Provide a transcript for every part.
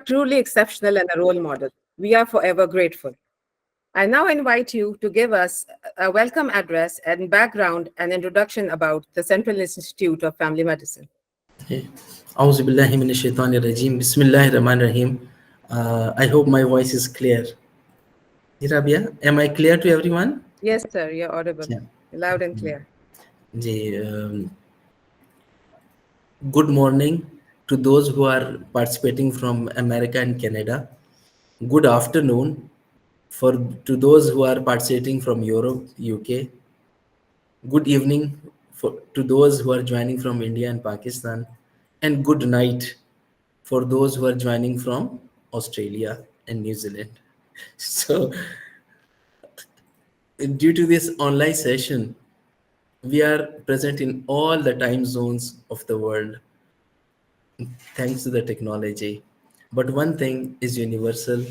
truly exceptional and a role model. We are forever grateful. I now invite you to give us a welcome address and background and introduction about the Central Institute of Family Medicine. Okay. Auzu billahi minash shaitanir rajim. Bismillahir rahmanir rahim. I hope my voice is clear. Rabia, am I clear to everyone? Yes, sir, you're audible, Yeah. loud and clear. Ji, good morning to those who are participating from America and Canada. Good afternoon for to those who are participating from Europe, UK. Good evening to those who are joining from India and Pakistan. And good night for those who are joining from Australia and New Zealand. So, due to this online session, we are present in all the time zones of the world thanks to the technology. But one thing is universal.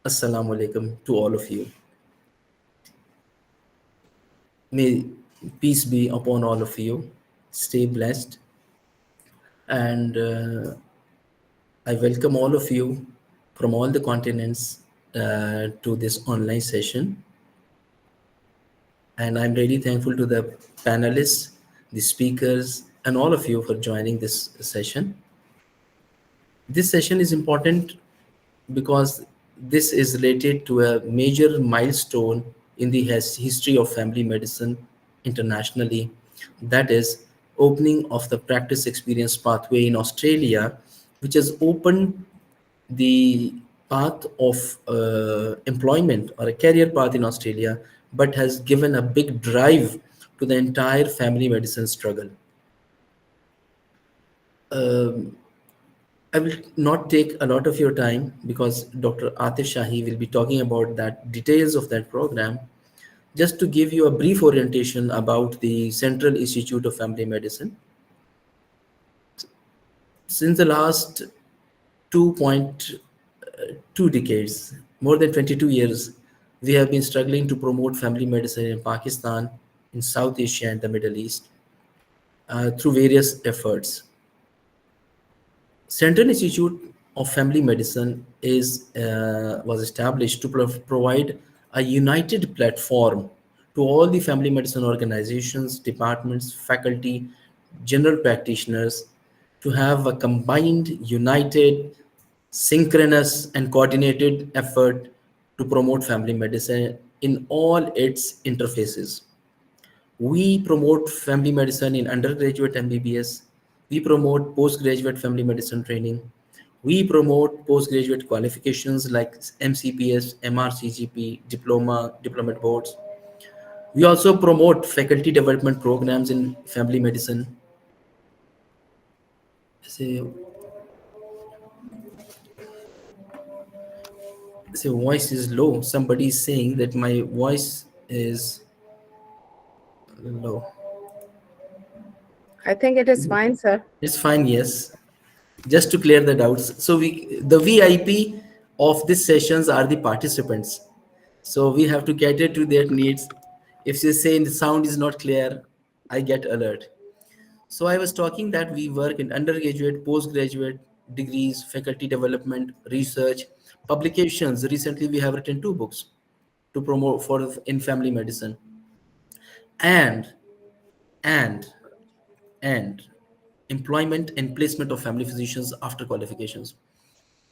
Assalamu alaikum to all of you. May peace be upon all of you. Stay blessed. And I welcome all of you from all the continents to this online session. And I'm really thankful to the panelists, the speakers, and all of you for joining this session. This session is important because this is related to a major milestone in the history of family medicine internationally. That is opening of the practice experience pathway in Australia, which has opened the path of employment or a career path in Australia, but has given a big drive to the entire family medicine struggle. Um, I will not take a lot of your time because Dr. Atif Shahi will be talking about that details of that program. Just to give you a brief orientation about the Central Institute of Family Medicine. Since the last 2.2 decades, more than 22 years, we have been struggling to promote family medicine in Pakistan, in South Asia and the Middle East through various efforts. Central Institute of Family Medicine was established to provide a united platform to all the family medicine organizations, departments, faculty, general practitioners to have a combined, united, synchronous, and coordinated effort to promote family medicine in all its interfaces. We promote family medicine in undergraduate MBBS. We promote postgraduate family medicine training. We promote postgraduate qualifications like MCPS, MRCGP, diploma, diplomat boards. We also promote faculty development programs in family medicine. So, voice is low. Somebody is saying that my voice is low. I think it is fine, sir. It's fine, yes. Just to clear the doubts. So the VIP of these sessions are the participants. So we have to cater to their needs. If you say the sound is not clear, I get alert. So I was talking that we work in undergraduate, postgraduate degrees, faculty development, research, publications. Recently, we have written 2 books to promote for in family medicine, and and and employment and placement of family physicians after qualifications.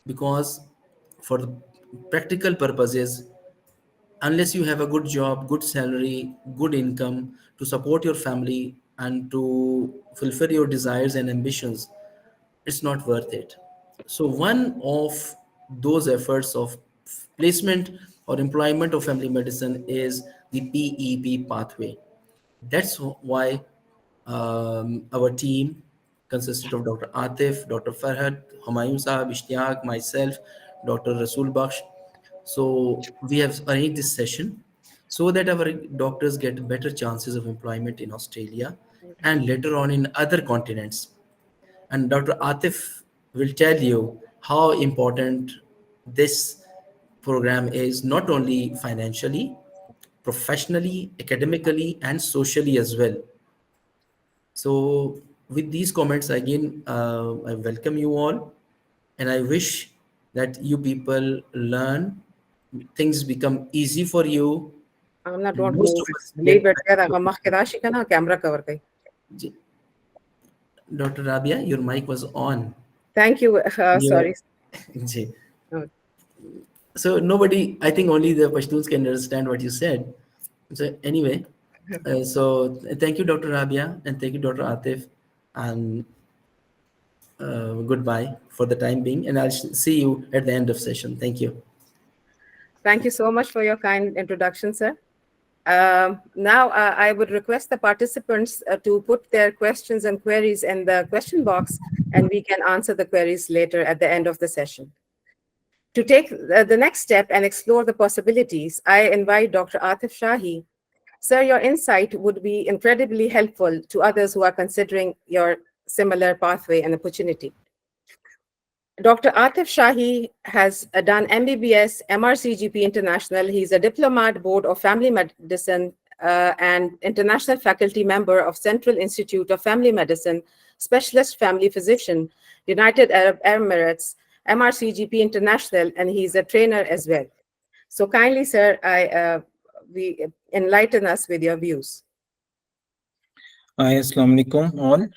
Because for the practical purposes, unless you have a good job, good salary, good income to support your family and to fulfill your desires and ambitions, it's not worth it. So one of those efforts of placement or employment of family medicine is the PEP pathway. That's why our team consisted of Dr. Atif, Dr. Farhad, Humayun Saab, Ishtiyaq, myself, Dr. Rasul Baksh. So we have arranged this session so that our doctors get better chances of employment in Australia and later on in other continents. And Dr. Atif will tell you how important this program is, not only financially, professionally, academically, and socially as well. So, with these comments, again, I welcome you all, and I wish that you people learn, things become easy for you, Amna, and don't most move. of us Leave get it back there. to. Aga makh ke rashi ka na camera cover kai. Dr. Rabia, your mic was on. Thank you. You, Sorry. Uh, so nobody, I think only the Pashtuns can understand what you said. So anyway, so thank you, Dr. Rabia, and thank you, Dr. Atif, and goodbye for the time being, and I'll see you at the end of session. Thank you. Thank you so much for your kind introduction, sir. Now, I would request the participants to put their questions and queries in the question box, and we can answer the queries later at the end of the session. To take the next step and explore the possibilities, I invite Dr. Atif Shahi. Sir, your insight would be incredibly helpful to others who are considering your similar pathway and opportunity. Dr. Atif Shahi has done MBBS, MRCGP International. He's a diplomat, board of family medicine, and international faculty member of Central Institute of Family Medicine, specialist family physician, United Arab Emirates, MRCGP International, and he's a trainer as well. So kindly, sir, we enlighten us with your views. Hi, Assalamu alaikum all,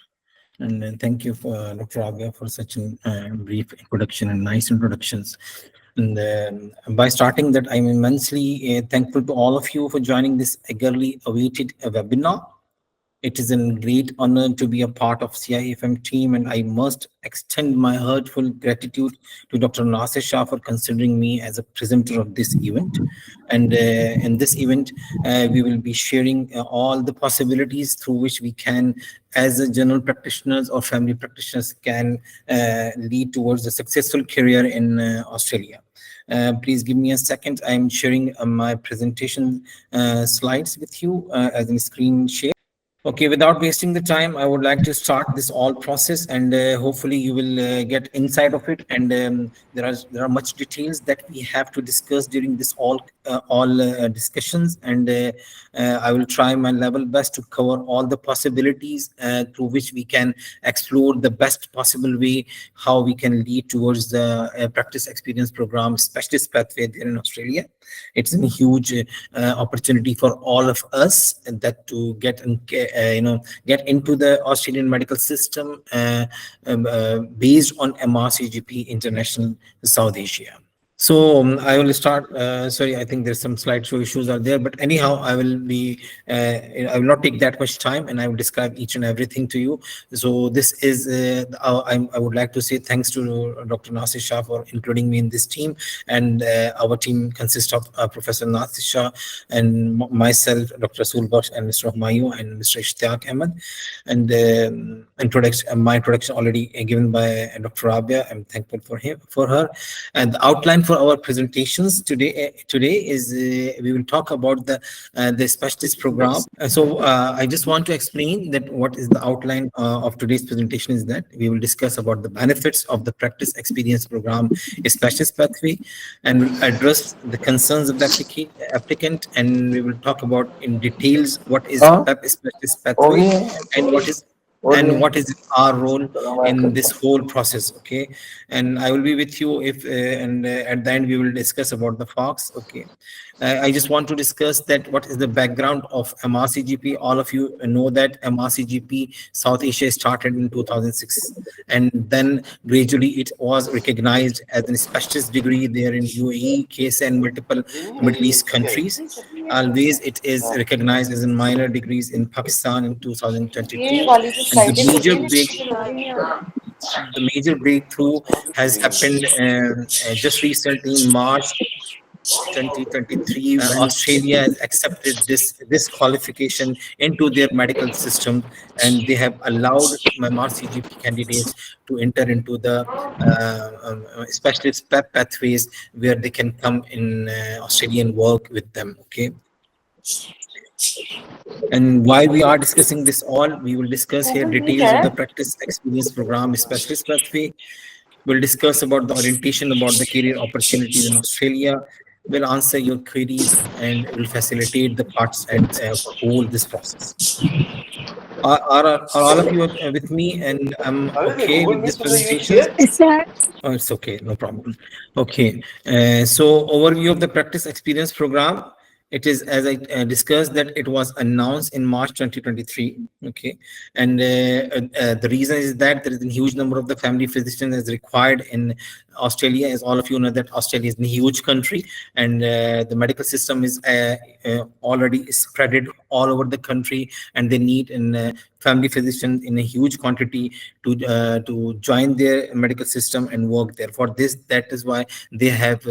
and thank you for Dr. Abia for such a brief introduction and nice introductions. And by starting that, I'm immensely thankful to all of you for joining this eagerly awaited webinar. It is a great honor to be a part of CIFM team, and I must extend my heartfelt gratitude to Dr. Nasir Shah for considering me as a presenter of this event. And in this event, we will be sharing all the possibilities through which we can, as a general practitioners or family practitioners, can lead towards a successful career in Australia. Please give me a second. I'm sharing my presentation slides with you as a screen share. Okay, without wasting the time, I would like to start this all process, and hopefully you will get insight of it. And there are much details that we have to discuss during this all discussions, and I will try my level best to cover all the possibilities through which we can explore the best possible way how we can lead towards the practice experience program specialist pathway there in Australia. It's a huge opportunity for all of us, and that to get get into the Australian medical system based on MRCGP International South Asia. So I will start. Sorry, I think there's some slideshow issues are there, but anyhow, I will be. I will not take that much time, and I will describe each and everything to you. So this is. I would like to say thanks to Dr. Nasir Shah for including me in this team, and our team consists of Professor Nasir Shah and myself, Dr. Rasul Baksh, and Mr. Humayun and Mr. Ishtiyaq Ahmed. And my introduction already given by Dr. Rabia. I'm thankful for her. And the outline for our presentations today is we will talk about the specialist program. I just want to explain that what is the outline of today's presentation is that we will discuss about the benefits of the practice experience program specialist pathway, and will address the concerns of the applicant, and we will talk about in details what is PEP specialist pathway and what is our role in this whole process. Okay, and I will be with you if and at the end we will discuss about the Fox. Okay, I just want to discuss that what is the background of MRCGP. All of you know that MRCGP South Asia started in 2006, and then gradually it was recognized as a specialist degree there in UAE, KSA, and multiple Middle East countries. Always it is recognized as a minor degrees in Pakistan in 2022, and the major breakthrough has happened just recently in March 2023 when Australia has accepted this qualification into their medical system, and they have allowed MRCGP candidates to enter into the specialist PEP pathways where they can come in Australian work with them. Okay. And why we are discussing this all, we will discuss here details of the practice experience program specialist pathway. We'll discuss about the orientation about the career opportunities in Australia. We'll answer your queries and will facilitate the parts and whole this process. are all of you with me, and I'm okay with this presentation? Yes, sir. Oh, it's okay, no problem. Okay, so overview of the practice experience program. It is, as I discussed, that it was announced in March 2023. Okay, and the reason is that there is a huge number of the family physicians as required in Australia. As all of you know, that Australia is a huge country, and the medical system is already spreaded all over the country, and they need an family physician in a huge quantity to join their medical system and work there. For this, that is why they have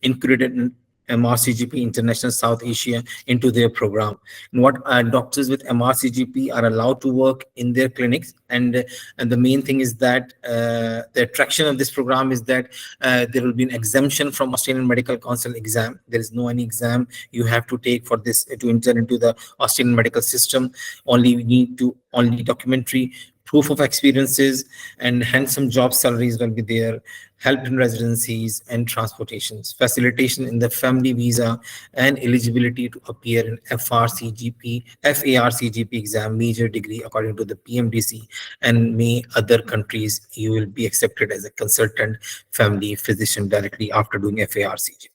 included MRCGP International South Asia into their program. And what doctors with MRCGP are allowed to work in their clinics, and the main thing is that the attraction of this program is that there will be an exemption from Australian Medical Council exam. There is no any exam you have to take for this to enter into the Australian medical system. Only you need to only documentary proof of experiences, and handsome job salaries will be there, help in residencies and transportations, facilitation in the family visa, and eligibility to appear in FARCGP exam, major degree according to the PMDC, and many other countries you will be accepted as a consultant family physician directly after doing FARCGP.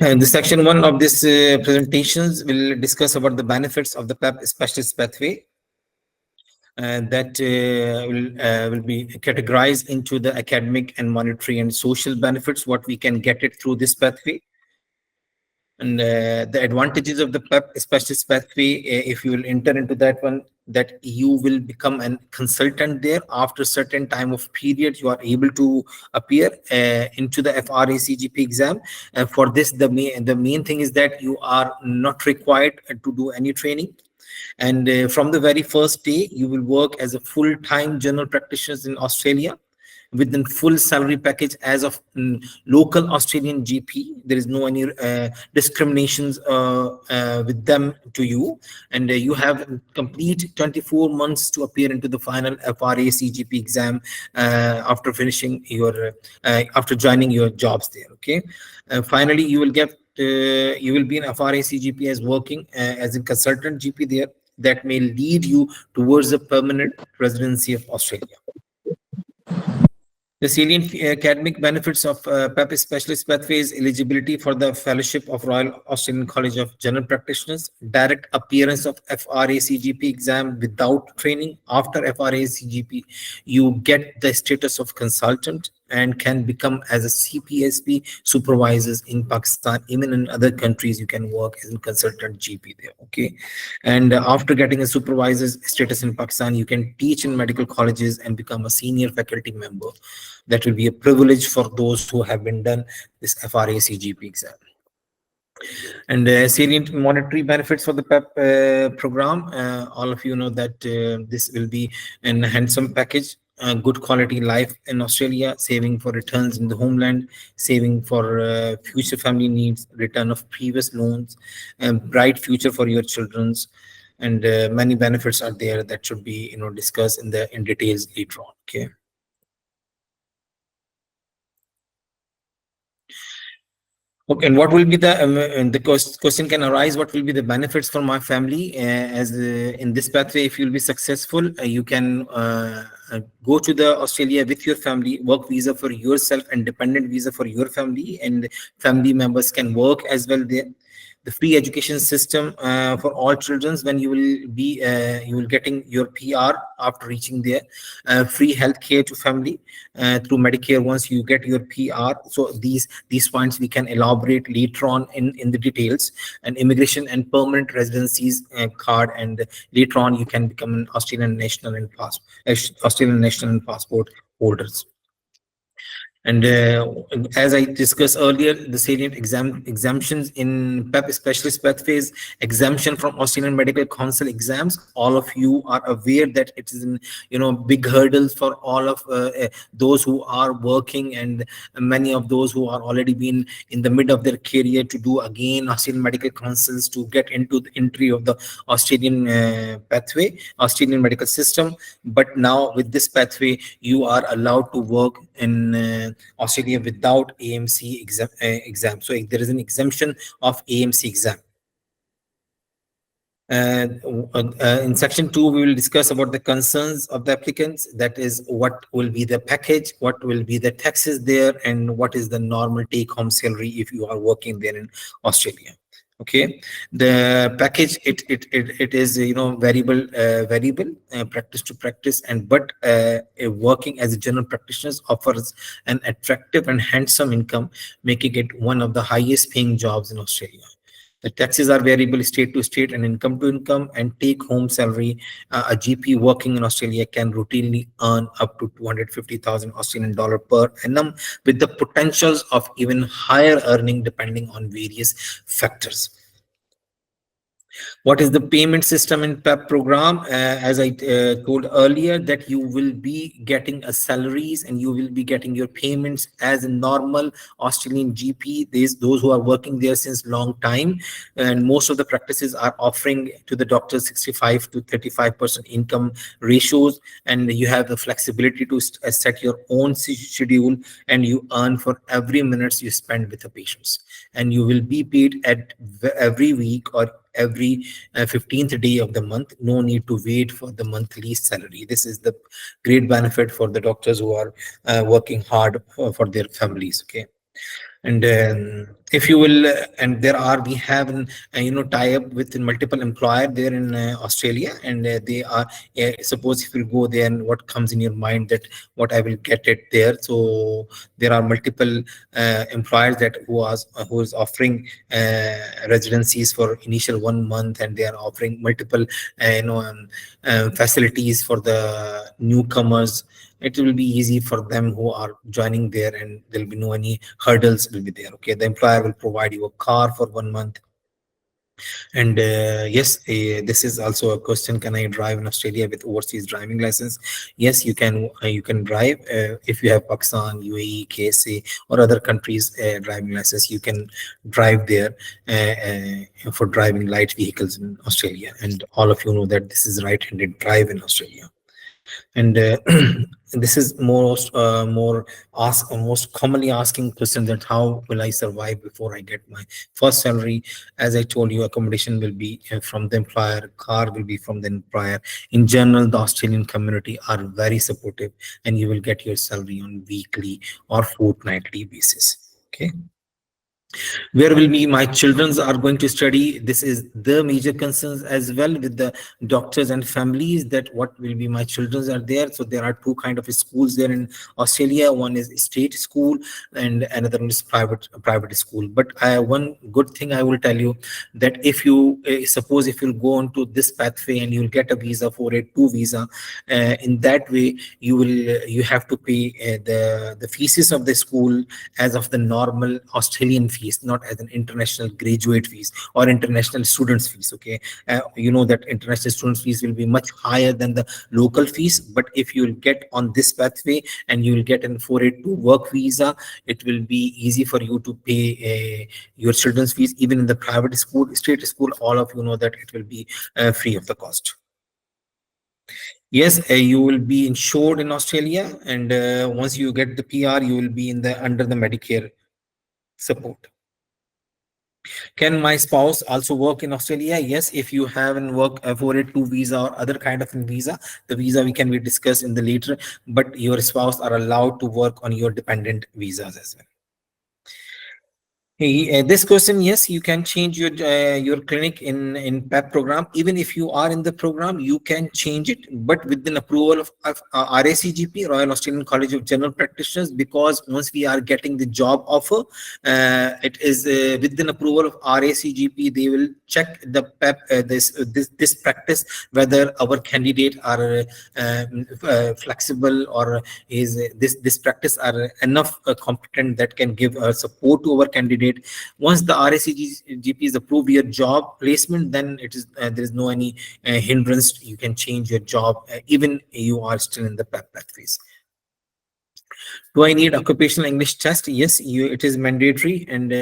And the section 1 of this presentations will discuss about the benefits of the PEP specialist pathway. That will be categorized into the academic and monetary and social benefits, what we can get it through this pathway. And the advantages of the PEP specialist pathway, if you will enter into that one, that you will become a consultant there. After a certain time of period, you are able to appear into the FRACGP exam. For this, the main thing is that you are not required to do any training. And from the very first day, you will work as a full-time general practitioner in Australia with the full salary package as of local Australian GP. There is no any discriminations with them to you, and you have complete 24 months to appear into the final FRACGP exam after finishing your after joining your jobs there. Okay, finally you will get you will be in FRACGP as working as a consultant GP there. That may lead you towards a permanent residency of Australia. The salient academic benefits of PEP specialist pathway is eligibility for the fellowship of Royal Australian College of General Practitioners, direct appearance of FRACGP exam without training. After FRACGP, you get the status of consultant and can become as a CPSP supervisors in Pakistan. Even in other countries, you can work as a consultant GP there. Okay, and after getting a supervisor's status in Pakistan, you can teach in medical colleges and become a senior faculty member. That will be a privilege for those who have been done this FRACGP exam. And salient monetary benefits for the PEP program. All of you know that this will be a handsome package. Good quality life in Australia, saving for returns in the homeland, saving for future family needs, return of previous loans, bright future for your children's, and many benefits are there that should be discussed in details later on. Okay. Okay, and what will be the question can arise? What will be the benefits for my family as in this pathway? If you'll be successful, you can go to the Australia with your family, work visa for yourself, and dependent visa for your family, and family members can work as well there. The free education system for all children when you will getting your PR after reaching there. Free health care to family through Medicare once you get your PR. So these points we can elaborate later on in the details. And immigration and permanent residencies card, and later on you can become an Australian national and passport holders. And as I discussed earlier, the salient exemptions in PEP specialist pathways, exemption from Australian Medical Council exams. All of you are aware that it is big hurdles for all of those who are working, and many of those who are already been in the mid of their career to do again Australian Medical Councils to get into the entry of the Australian pathway, Australian medical system. But now with this pathway, you are allowed to work in Australia without AMC exam. So there is an exemption of AMC exam. In section 2, we will discuss about the concerns of the applicants. That is, what will be the package, what will be the taxes there, and what is the normal take-home salary if you are working there in Australia. Okay, the package, it is, variable, practice to practice, and but working as a general practitioners offers an attractive and handsome income, making it one of the highest paying jobs in Australia. The taxes are variable state to state and income to income, and take home salary. A GP working in Australia can routinely earn up to 250,000 Australian dollar per annum, with the potentials of even higher earning depending on various factors. What is the payment system in PEP program? As I told earlier, that you will be getting a salaries and you will be getting your payments as a normal Australian GP. Those who are working there since long time, and most of the practices are offering to the doctors 65 to 35% income ratios, and you have the flexibility to set your own schedule, and you earn for every minute you spend with the patients, and you will be paid at every week or every 15th day of the month. No need to wait for the monthly salary. This is the great benefit for the doctors who are working hard for their families. Okay. And if you will, and we have an tie up with multiple employer there in Australia, and they are, suppose if you go there, and what comes in your mind that what I will get it there. So there are multiple employers that who is offering residencies for initial 1 month, and they are offering multiple facilities for the newcomers. It will be easy for them who are joining there, and there will be no any hurdles will be there. Okay, the employer will provide you a car for 1 month. And yes, this is also a question: can I drive in Australia with overseas driving license? Yes, you can. You can drive if you have Pakistan, UAE, KSA, or other countries driving license. You can drive there for driving light vehicles in Australia. And all of you know that this is right-handed drive in Australia. And this is most commonly asking question, that how will I survive before I get my first salary? As I told you, accommodation will be from the employer, car will be from the employer. In general, the Australian community are very supportive, and you will get your salary on weekly or fortnightly basis. Okay. Where will be my children's are going to study? This is the major concerns as well with the doctors and families, that what will be my children's are there. So there are two kind of schools there in Australia. One is state school, and another one is private school. But one good thing I will tell you, that if you suppose if you go on to this pathway and you'll get a visa, 482 visa, in that way you have to pay the fees of the school as of the normal Australian fees, not as an international graduate fees or international students fees. Okay, you know that international students fees will be much higher than the local fees. But if you will get on this pathway and you will get an 482 work visa, it will be easy for you to pay your children's fees. Even in the private school, state school, all of you know that it will be free of the cost. Yes, you will be insured in Australia, and once you get the PR, you will be under the Medicare support. Can my spouse also work in Australia? Yes, if you have an work 482 visa or other kind of visa, the visa we can be discussed in the later, but your spouse are allowed to work on your dependent visas as well. Hey, this question, yes, you can change your clinic in PEP program. Even if you are in the program, you can change it, but with the approval of RACGP, Royal Australian College of General Practitioners, because once we are getting the job offer, it is with the approval of RACGP, they will check the PEP this practice, whether our candidate are flexible, or is this practice are enough competent that can give support to our candidate. Once the RACGP is approved your job placement, then it is there is no any hindrance. You can change your job even you are still in the PEP phase. Do I need occupational English test? Yes, it is mandatory, and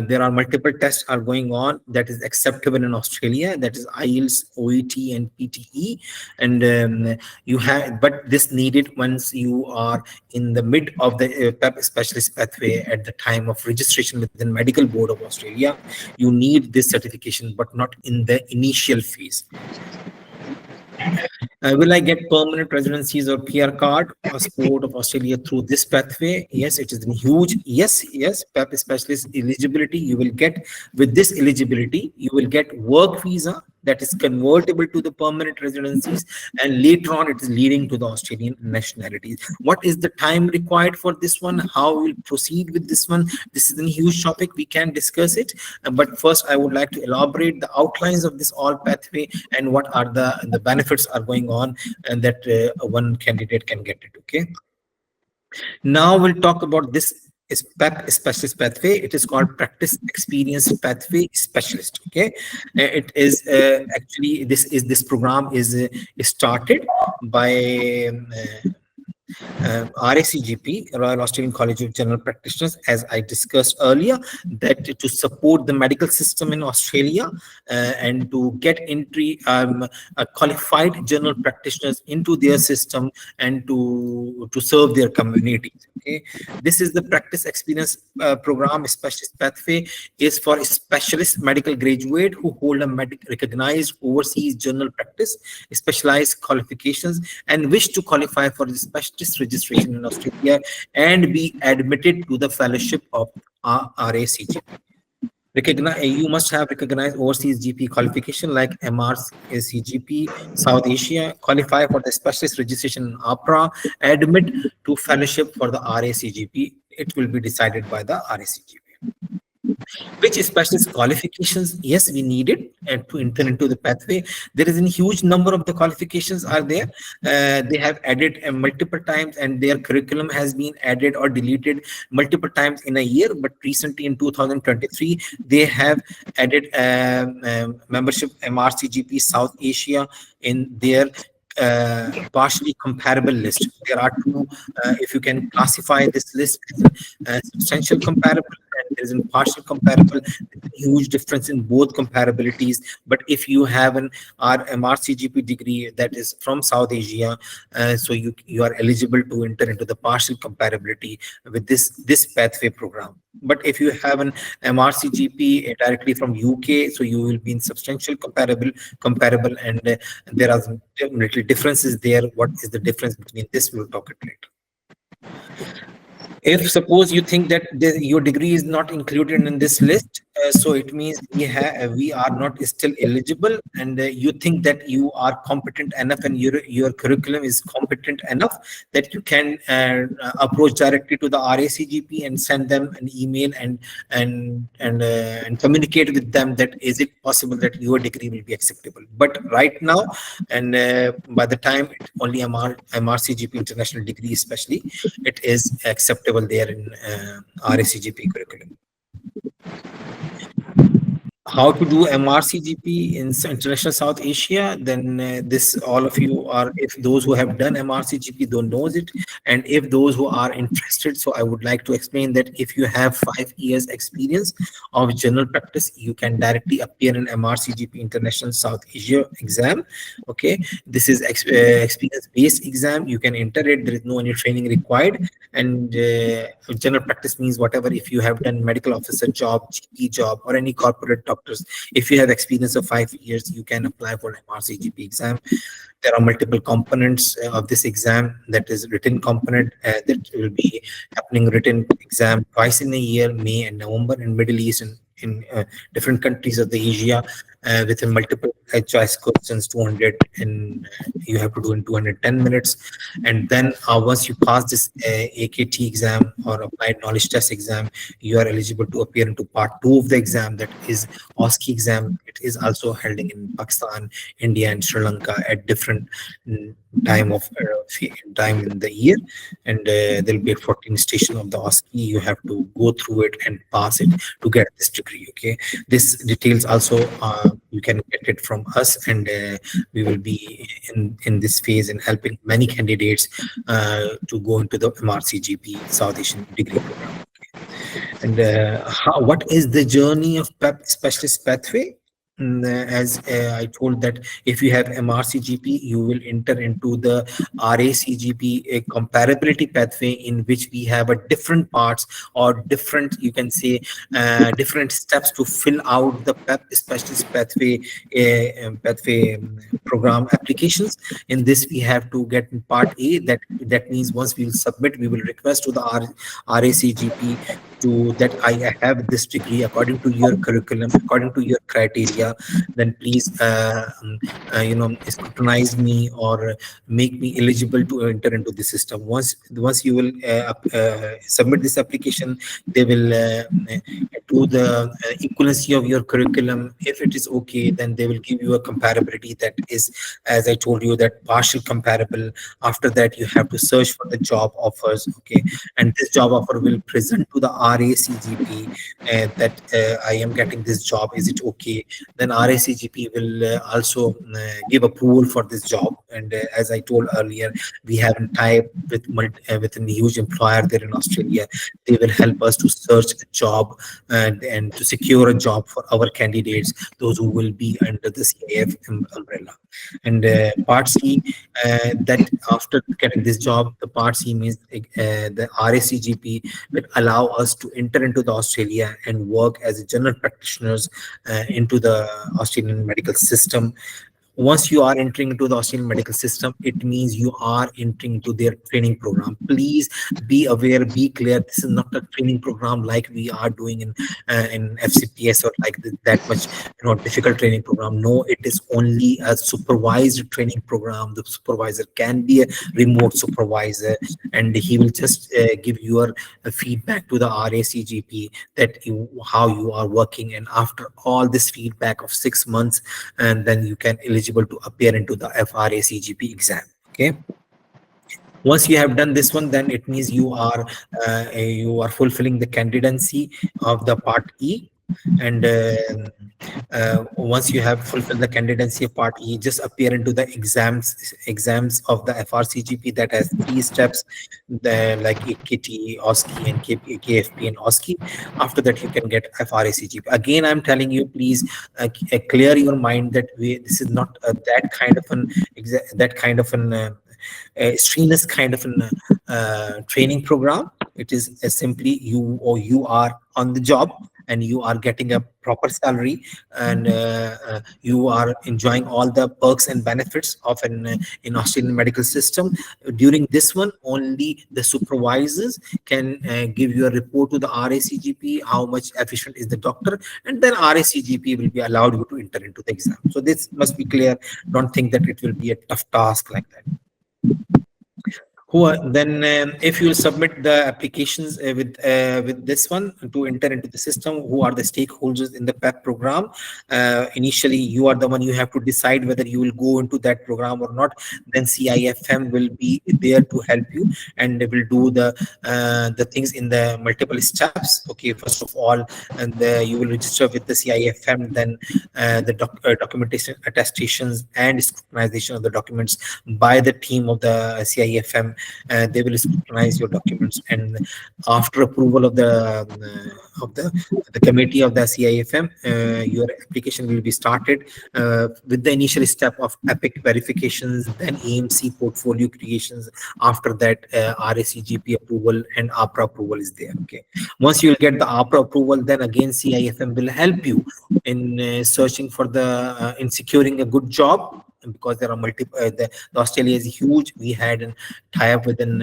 There are multiple tests are going on that is acceptable in Australia. That is IELTS, OET, and PTE. And you have, but this needed once you are in the mid of the PEP specialist pathway at the time of registration within Medical Board of Australia. You need this certification, but not in the initial phase. Will I get permanent residencies or PR card or support of Australia through this pathway? Yes, it is huge. Yes, PEP specialist eligibility you will get. With this eligibility, you will get work visa that is convertible to the permanent residencies, and later on it is leading to the Australian nationalities. What is the time required for this one? How we'll proceed with this one? This is a huge topic. We can discuss it, but first I would like to elaborate the outlines of this all pathway and what are the benefits are going on, and that one candidate can get it. Okay. Now we'll talk about this is PEP specialist pathway. It is called Practice Experience Pathway Specialist. Okay, it is actually this program is started by RACGP, Royal Australian College of General Practitioners, as I discussed earlier, that to support the medical system in Australia and to get entry qualified general practitioners into their system and to serve their communities. Okay, this is the practice experience program. Specialist pathway is for specialist medical graduate who hold a recognized overseas general practice, specialized qualifications, and wish to qualify for the specialist registration in Australia and be admitted to the fellowship of RACGP. You must have recognized overseas GP qualification like MRCGP, South Asia, qualify for the specialist registration in APRA, admit to fellowship for the RACGP. It will be decided by the RACGP. Which specialist qualifications? Yes, we need it to enter into the pathway. There is a huge number of the qualifications are there. They have added multiple times, and their curriculum has been added or deleted multiple times in a year. But recently in 2023, they have added membership MRCGP South Asia in their partially comparable list. There are two, if you can classify this list as substantial comparable and there is a partial comparable, huge difference in both comparabilities. But if you have an MRCGP degree that is from South Asia, so you are eligible to enter into the partial comparability with this pathway program. But if you have an MRCGP directly from UK, so you will be in substantial comparable, and there are little differences there. What is the difference between this? We'll talk it later. If suppose you think that your degree is not included in this list, so it means we are not still eligible, and you think that you are competent enough and your curriculum is competent enough that you can approach directly to the RACGP and send them an email and communicate with them that is it possible that your degree will be acceptable. But right now, and by the time only MRCGP international degree especially, it is acceptable there in RACGP curriculum. How to do MRCGP in International South Asia, then this all of you are, if those who have done MRCGP don't know it, and if those who are interested, so I would like to explain that if you have 5 years experience of general practice, you can directly appear in MRCGP International South Asia exam. Okay, this is experience based exam. You can enter it. There is no any training required, and general practice means whatever, if you have done medical officer job, GP job, or any corporate doctors, if you have experience of 5 years, you can apply for MRCGP exam. There are multiple components of this exam. That is written component that will be happening written exam twice in a year, May and November, in Middle East and in different countries of the Asia, with a multiple choice questions, 200, and you have to do in 210 minutes. And then once you pass this AKT exam or applied knowledge test exam, you are eligible to appear into part 2 of the exam, that is OSCE exam. It is also held in Pakistan, India, and Sri Lanka at different time in the year, and there will be a 14 station of the OSCE. You have to go through it and pass it to get this degree. Okay, this details also you can get it from us, and we will be in this phase in helping many candidates to go into the MRCGP South Asian degree program. And what is the journey of PEP specialist pathway? As I told that if you have MRCGP, you will enter into the RACGP, a comparability pathway in which we have a different parts or different, you can say, different steps to fill out the PEP specialist pathway program applications. In this, we have to get in part A. That means once we will submit, we will request to the RACGP to that I have this degree according to your curriculum, according to your criteria, then please scrutinize me or make me eligible to enter into the system. Once you will submit this application, they will do the equivalency of your curriculum. If it is okay, then they will give you a comparability that is, as I told you, that partial comparable. After that, you have to search for the job offers, okay, and this job offer will present to the RACGP that I am getting this job, is it okay? Then RACGP will also give approval for this job. And as I told earlier, we have a tie with a huge employer there in Australia. They will help us to search a job and to secure a job for our candidates, those who will be under the CIFM umbrella. And part C, that after getting this job, the part C means the RACGP will allow us to enter into the Australia and work as a general practitioners into the Australian medical system. Once you are entering into the Australian medical system, it means you are entering into their training program. Please be aware, be clear. This is not a training program like we are doing in FCPS or like that much difficult training program. No, it is only a supervised training program. The supervisor can be a remote supervisor, and he will just give your feedback to the RACGP that how you are working. And after all this feedback of 6 months, and then you can eligible to appear into the FRACGP exam. Okay. Once you have done this one, then it means you are fulfilling the candidacy of the part E. And once you have fulfilled the candidacy of part E, just appear into the exams of the FRCGP that has 3 steps, like KT, OSCE, and KFP and OSCE. After that, you can get FRACGP. Again, I'm telling you, please clear your mind that this is not that kind of an strenuous kind of an training program. It is simply you are on the job and you are getting a proper salary, and you are enjoying all the perks and benefits of an in Australian medical system. During this one, only the supervisors can give you a report to the RACGP how much efficient is the doctor, and then RACGP will be allowed you to enter into the exam. So this must be clear. Don't think that it will be a tough task like that. Then if you submit the applications with this one to enter into the system, who are the stakeholders in the PEP program? Initially, you are the one, you have to decide whether you will go into that program or not. Then CIFM will be there to help you, and they will do the things in the multiple steps. Okay, first of all, and you will register with the CIFM, then the documentation, attestations, and scrutinization of the documents by the team of the CIFM. They will scrutinize your documents, and after approval of the committee of the CIFM, your application will be started with the initial step of EPIC verifications, then AMC portfolio creations. After that, RACGP approval and APRA approval is there. Okay, once you will get the APRA approval, then again CIFM will help you in searching for in securing a good job, because there are multiple. The Australia is huge. We had a tie-up with an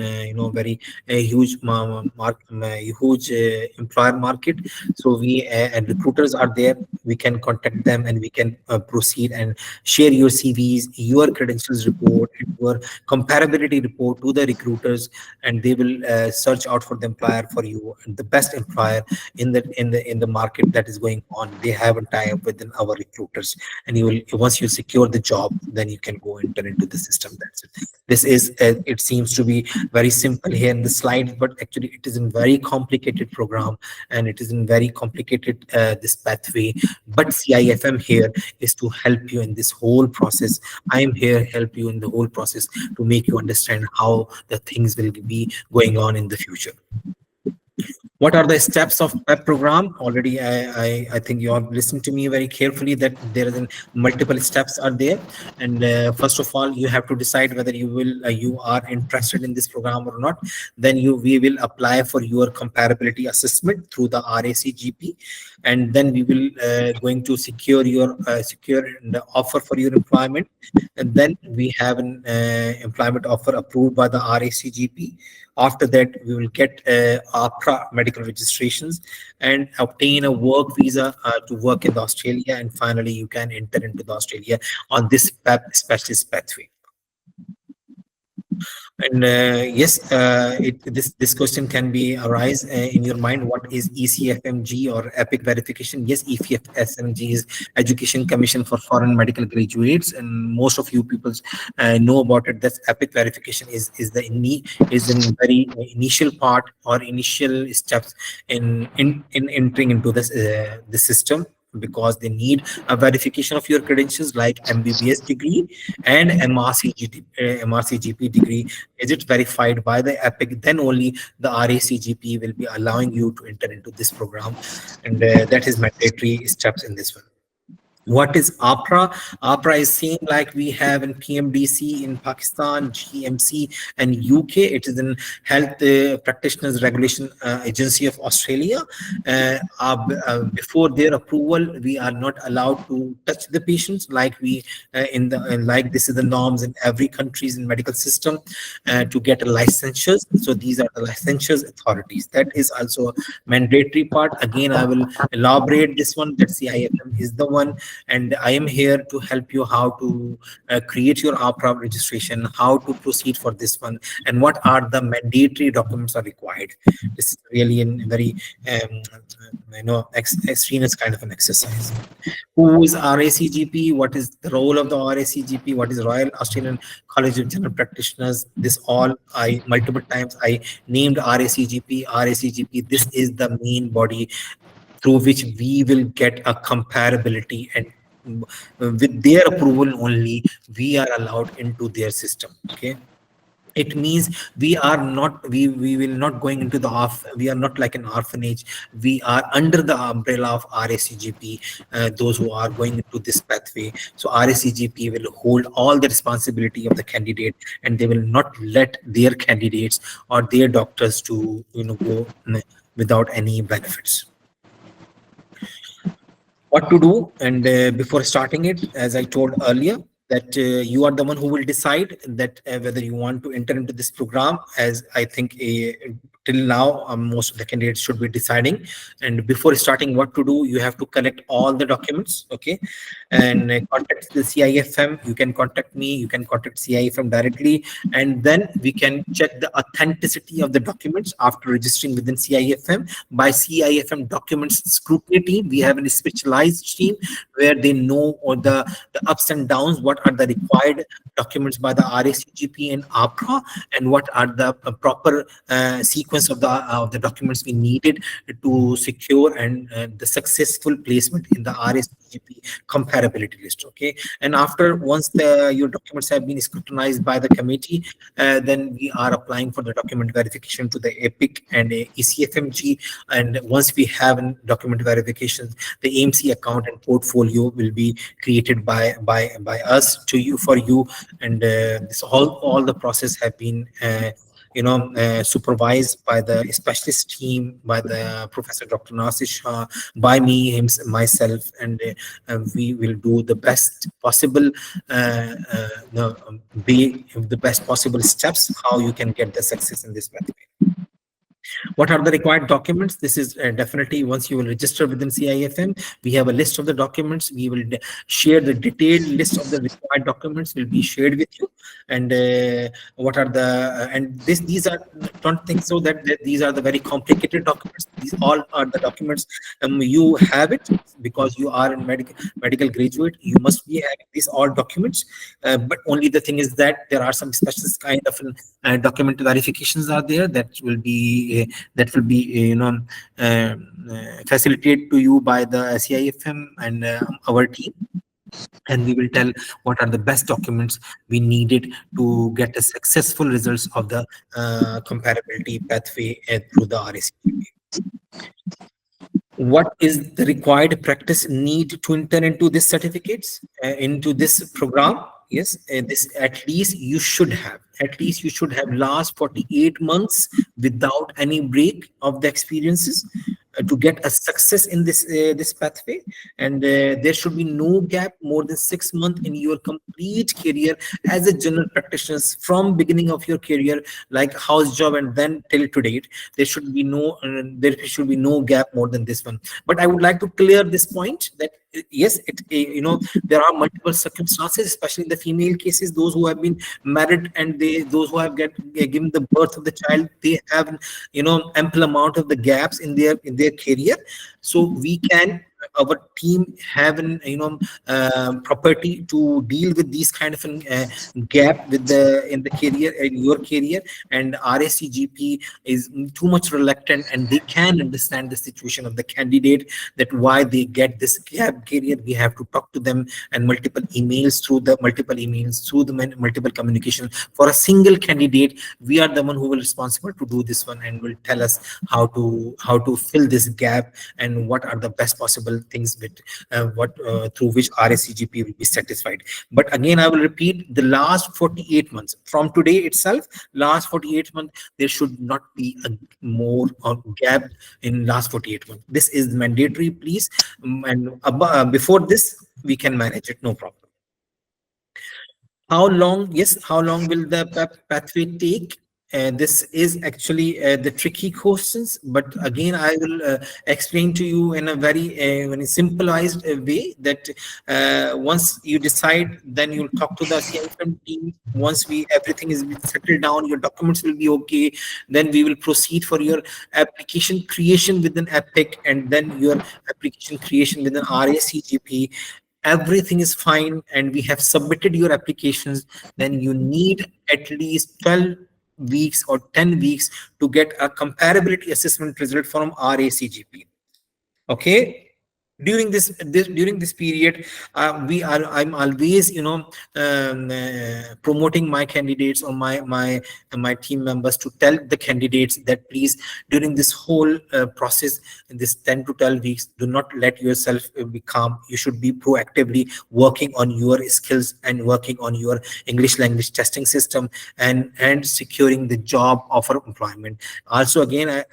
very huge huge employer market. So we and recruiters are there. We can contact them and we can proceed and share your CVs, your credentials report, and your comparability report to the recruiters, and they will search out for the employer for you, and the best employer in the market that is going on. They have a tie-up with our recruiters, and you will, once you secure the job, then you can go enter into the system. That's it. This is it seems to be very simple here in the slide, but actually it is a very complicated program, and it is in very complicated this pathway. But CIFM here is to help you in this whole process. I am here to help you in the whole process to make you understand how the things will be going on in the future. What are the steps of PEP program? Already, I think you have listened to me very carefully that there is multiple steps are there. And first of all, you have to decide whether you are interested in this program or not. Then we will apply for your comparability assessment through the RACGP, and then we will going to secure the offer for your employment, and then we have an employment offer approved by the RACGP. After that, we will get APRA medical registrations and obtain a work visa to work in the Australia. And finally, you can enter into the Australia on this PEP specialist pathway. And yes, this question can be arise in your mind. What is ECFMG or EPIC verification? Yes, ECFMG is Education Commission for Foreign Medical Graduates, and most of you people know about it. That EPIC verification is in very initial part or initial steps in entering into this system, because they need a verification of your credentials like MBBS degree and MRCGP degree. Is it verified by the EPIC? Then only the RACGP will be allowing you to enter into this program, and that is mandatory steps in this one. What is APRA? APRA is same like we have in PMDC in Pakistan, GMC, and UK. It is in Health Practitioners Regulation Agency of Australia. Before their approval, we are not allowed to touch the patients like like this is the norms in every country's in medical system to get a licensures. So these are the licensures authorities. That is also a mandatory part. Again, I will elaborate this one. That CIFM is the one, and I am here to help you how to create your APRA registration, how to proceed for this one, and what are the mandatory documents are required. This is really a very extraneous kind of an exercise. Who is RACGP? What is the role of the RACGP? What is Royal Australian College of General Practitioners? This all I multiple times I named RACGP. RACGP. This is the main body through which we will get a comparability, and with their approval only we are allowed into their system. Okay, it means we are not we will not going into we are not like an orphanage. We are under the umbrella of RACGP, those who are going into this pathway. So RACGP will hold all the responsibility of the candidate, and they will not let their candidates or their doctors to go without any benefits. What to do, and before starting it, as I told earlier, that you are the one who will decide that whether you want to enter into this program. As I think till now most of the candidates should be deciding, and before starting what to do, you have to collect all the documents. Okay, and contact the CIFM. You can contact me, you can contact CIFM directly, and then we can check the authenticity of the documents after registering within CIFM by CIFM documents scrutiny team. We have a specialized team where they know all the ups and downs, what are the required documents by the RACGP and APRA, and what are the proper sequence of the documents we needed to secure and the successful placement in the RACGP comparability list. Okay, and after once your documents have been scrutinized by the committee, then we are applying for the document verification to the EPIC and ECFMG. And once we have document verification, the AMC account and portfolio will be created by us to you for you. And this all the process have been supervised by the specialist team, by the Professor Dr. Nasir Shah, by me, myself, and we will do the best possible the best possible steps how you can get the success in this pathway. What are the required documents? This is definitely once you will register within CIFM, we have a list of the documents. We will share the detailed list of the required documents will be shared with you. And what are the and these are, don't think so that these are the very complicated documents. These all are the documents you have it because you are a medical graduate. You must be having these all documents. But only the thing is that there are some specialist kind of document verifications are there that will be facilitated to you by the CIFM and our team, and we will tell what are the best documents we needed to get the successful results of the comparability pathway through the RACGP. what is the required practice need to enter into this certificates, into this program? Yes, this at least you should have last 48 months without any break of the experiences, to get a success in this pathway. And there should be no gap more than 6 months in your complete career as a general practitioner, from beginning of your career, like house job, and then till to date. There should be no gap more than this one. But I would like to clear this point that yes, there are multiple circumstances, especially in the female cases, those who have been married, and those who have given the birth of the child, they have ample amount of the gaps in their career. So we can, our team have an property to deal with these kind of gap with the in the career, in your career. And RACGP is too much reluctant, and they can understand the situation of the candidate, that why they get this gap career. We have to talk to them, and multiple emails, through the multiple communication for a single candidate. We are the one who will responsible to do this one, and will tell us how to fill this gap, and what are the best possible things with through which RACGP will be satisfied. But again, I will repeat, the last 48 months from today itself, last 48 months, there should not be a more or gap in last 48 months. This is mandatory, please. And before this, we can manage it, no problem. How long? Yes, how long will the pathway take? This is actually the tricky questions, but again, I will explain to you in a very simplified way, that once you decide, then you'll talk to the CIFM team. Once everything is settled down, your documents will be okay, then we will proceed for your application creation within Epic, and then your application creation within RACGP. Everything is fine, and we have submitted your applications, then you need at least 12 weeks or 10 weeks to get a comparability assessment result from RACGP. Okay. During this period, I'm always promoting my candidates, or my team members, to tell the candidates that please, during this whole process, in this 10 to 12 weeks, do not let yourself be calm. You should be proactively working on your skills, and working on your English language testing system, and securing the job offer employment. Also, again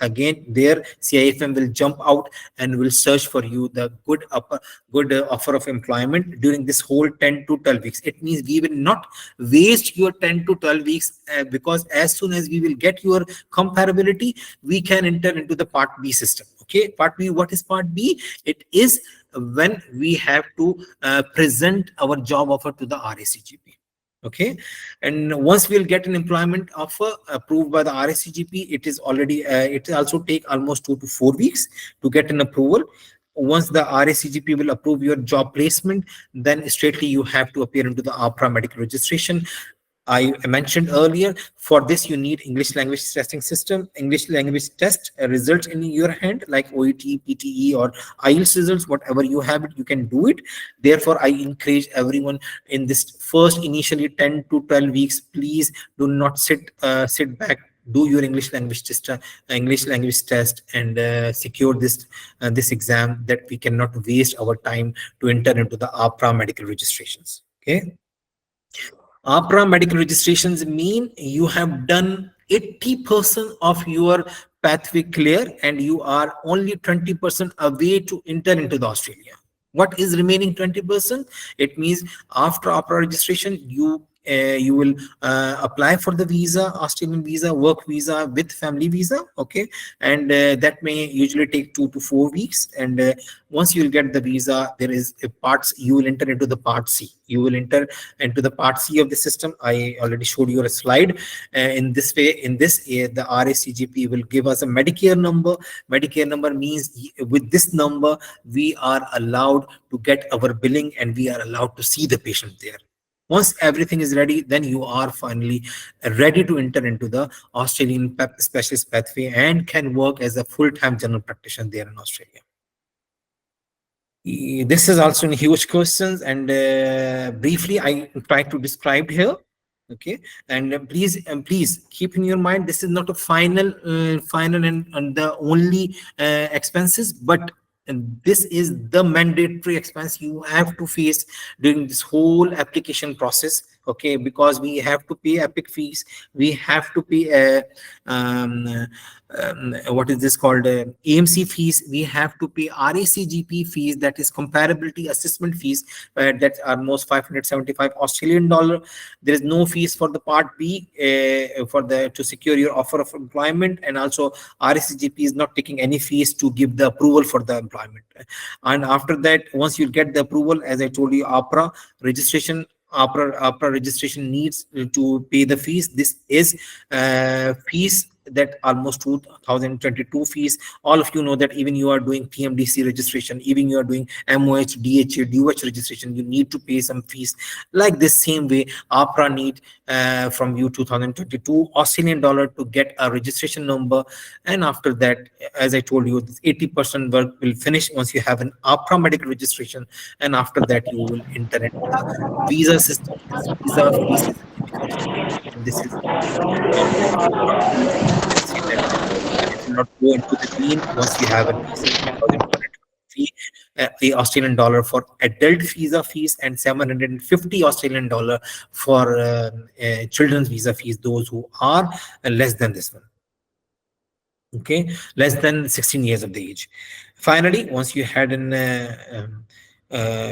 there CIFM will jump out and will search for you the good offer of employment during this whole 10 to 12 weeks. It means we will not waste your 10 to 12 weeks, because as soon as we will get your comparability, we can enter into the Part B system. Okay, Part B. What is Part B? It is when we have to present our job offer to the RACGP. Okay, and once we'll get an employment offer approved by the RACGP, it also take almost 2 to 4 weeks to get an approval. Once the RACGP will approve your job placement, then straightly you have to appear into the APRA medical registration. I mentioned earlier, for this you need English language testing system, English language test result in your hand, like OET, PTE, or IELTS results, whatever you have it, you can do it. Therefore, I encourage everyone in this first initially 10 to 12 weeks, please do not sit back. Do your English language test, and secure this exam, that we cannot waste our time to enter into the APRA medical registrations. Okay. APRA medical registrations mean you have done 80% of your pathway clear, and you are only 20% away to enter into the Australia. What is remaining 20%? It means after APRA registration, you will apply for the visa, Australian visa, work visa with family visa. Okay, and that may usually take 2 to 4 weeks. And once you will get the visa, there is a parts, you will enter into the Part C. You will enter into the Part C of the system. I already showed you a slide. In this way, the RACGP will give us a Medicare number. Medicare number means with this number, we are allowed to get our billing, and we are allowed to see the patient there. Once everything is ready, then you are finally ready to enter into the Australian specialist pathway, and can work as a full-time general practitioner there in Australia. This is also a huge question, and briefly I try to describe here. Okay, and please keep in your mind, this is not a final and the only expenses, but and this is the mandatory expense you have to face during this whole application process. Okay, because we have to pay epic fees, we have to pay what is this called, AMC fees, we have to pay RACGP fees, that is comparability assessment fees, that are almost 575 Australian dollar. There is no fees for the part B, for the to secure your offer of employment, and also RACGP is not taking any fees to give the approval for the employment. And after that, once you get the approval, as I told you, APRA registration, APRA registration needs to pay the fees. This is fees that almost 2022 fees. All of you know that even you are doing PMDC registration, even you are doing MOH, DHA, DOH registration, you need to pay some fees. Like this same way, APRA need from you 2022 Australian dollar to get a registration number. And after that, as I told you, 80% work will finish once you have an APRA medical registration. And after that, you will enter into the visa system. This visa fees is a typical story, and this is very important. You can see that it will not go into the green once you have a visa. 2,200 fee, Australian dollar for adult visa fees, and 750 Australian dollar for children's visa fees, those who are less than this one. Okay, less than 16 years of the age. Finally, once you had an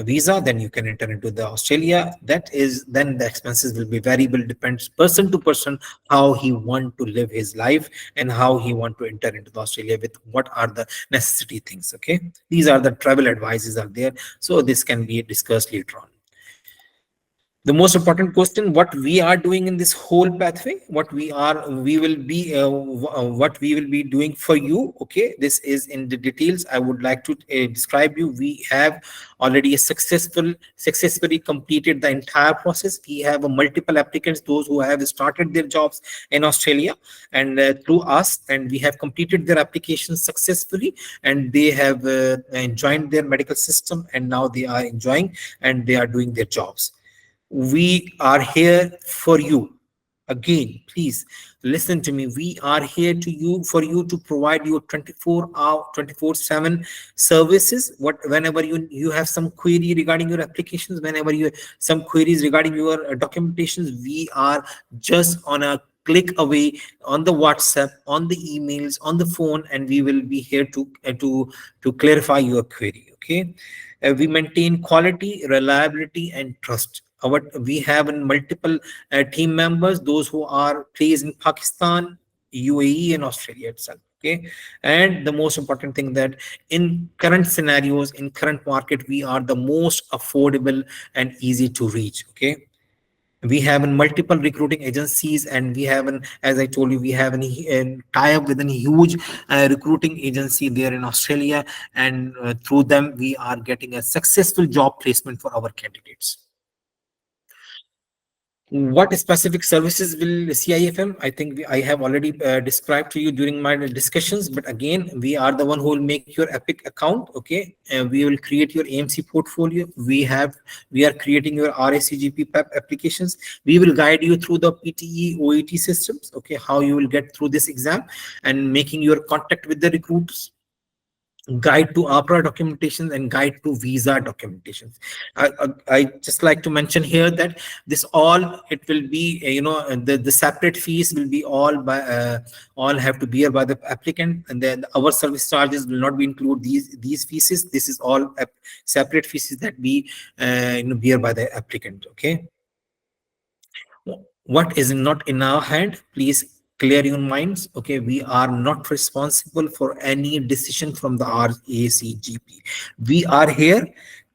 visa, then you can enter into the Australia. That is, then the expenses will be variable, depends person to person how he want to live his life and how he want to enter into the Australia with what are the necessity things. Okay, these are the travel advices are there, so this can be discussed later on. The most important question, what we are doing in this whole pathway, what we will be doing for you. Okay, this is in the details. I would like to describe you. We have already successfully completed the entire process. We have multiple applicants, those who have started their jobs in Australia and through us, and we have completed their applications successfully, and they have joined their medical system, and now they are enjoying and they are doing their jobs. We are here for you. Again, please listen to me. We are here for you to provide you 24/7 services. Whenever you have some query regarding your applications, whenever you have some queries regarding your documentations, we are just on a click away on the WhatsApp, on the emails, on the phone, and we will be here to clarify your query. Okay, we maintain quality, reliability, and trust. We have multiple team members, those who are placed in Pakistan, UAE, and Australia itself. Okay, and the most important thing that in current scenarios, in current market, we are the most affordable and easy to reach. Okay, we have multiple recruiting agencies, and we have as I told you, we have a tie-up with a huge recruiting agency there in Australia, and through them we are getting a successful job placement for our candidates. What specific services will CIFM? I think I have already described to you during my discussions, but again, we are the one who will make your Epic account. Okay, we will create your AMC portfolio. We are creating your RACGP PEP applications. We will guide you through the PTE OET systems. Okay, how you will get through this exam, and making your contact with the recruiters, guide to APRA documentation, and guide to visa documentation. I just like to mention here that this all, it will be the separate fees will be all have to bear by the applicant, and then our service charges will not be include these fees. This is all separate fees that we bear by the applicant. Okay, what is not in our hand, please clear your minds. Okay, we are not responsible for any decision from the RACGP. We are here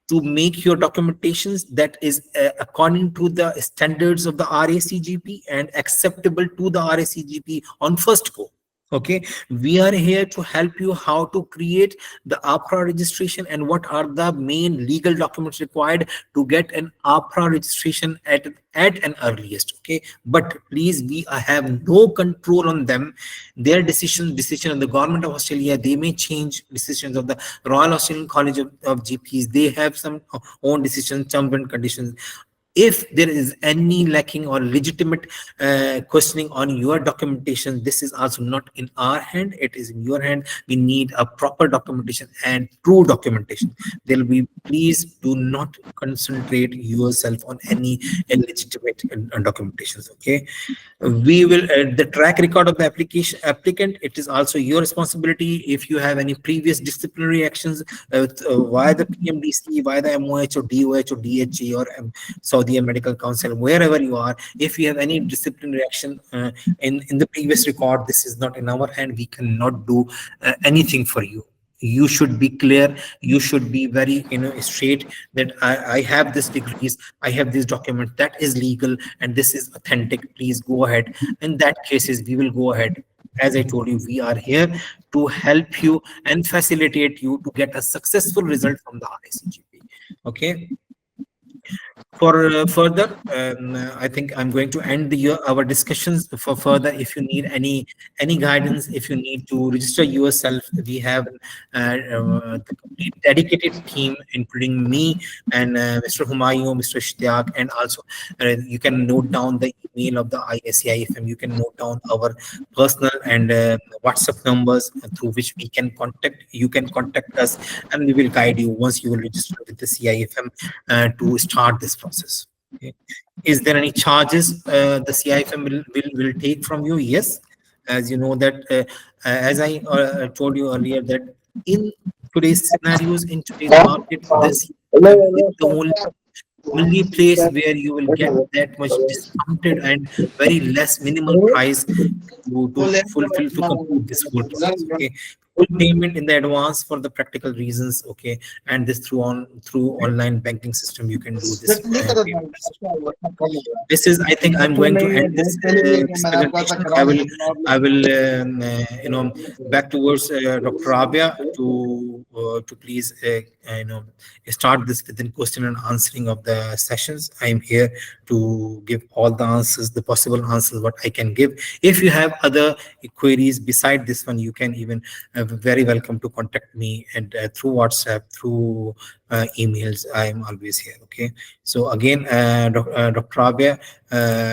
to make your documentations that is according to the standards of the RACGP and acceptable to the RACGP on first go. Okay, we are here to help you how to create the APRA registration and what are the main legal documents required to get an APRA registration at an earliest. Okay, but please, we have no control on them. Their decision of the government of Australia, they may change decisions of the Royal Australian College of GPs. They have some own decisions, terms and conditions. If there is any lacking or legitimate questioning on your documentation, this is also not in our hand, it is in your hand. We need a proper documentation and true documentation. There will be, please do not concentrate yourself on any illegitimate documentations. Okay, we will the track record of the application applicant, it is also your responsibility. If you have any previous disciplinary actions via the PMDC, via the MOH or DOH or DHA or Saudi Medical Council, wherever you are, if you have any disciplinary action in the previous record, this is not in our hand. We cannot do anything for you. You should be clear, you should be very straight that I have this degrees, I have this document that is legal and this is authentic, please go ahead. In that cases we will go ahead. As I told you, we are here to help you and facilitate you to get a successful result from the ICGP. Okay, for further, I think I'm going to end our discussions. For further, if you need any guidance, if you need to register yourself, we have the complete dedicated team, including me and Mr. Humayun, Mr. Ishtiaq, and also you can note down the email of the CIFM. You can note down our personal and WhatsApp numbers through which we can contact. You can contact us, and we will guide you once you will register with the CIFM to start this process. Okay. Is there any charges the CIFM will take from you? Yes, as you know that as I told you earlier that in today's scenarios, in today's market, this is the only place where you will get that much discounted and very less minimal price to complete this whole process. Okay, full payment in the advance for the practical reasons. Okay, and this through online banking system you can do this payment. This is, I think I'm going to end this presentation. I will back towards Dr. Rabia to please start this within question and answering of the sessions. I am here to give all the answers, the possible answers what I can give. If you have other queries beside this one, you can even very welcome to contact me and through WhatsApp, through emails. I am always here. Okay, so again, Dr. Rabia,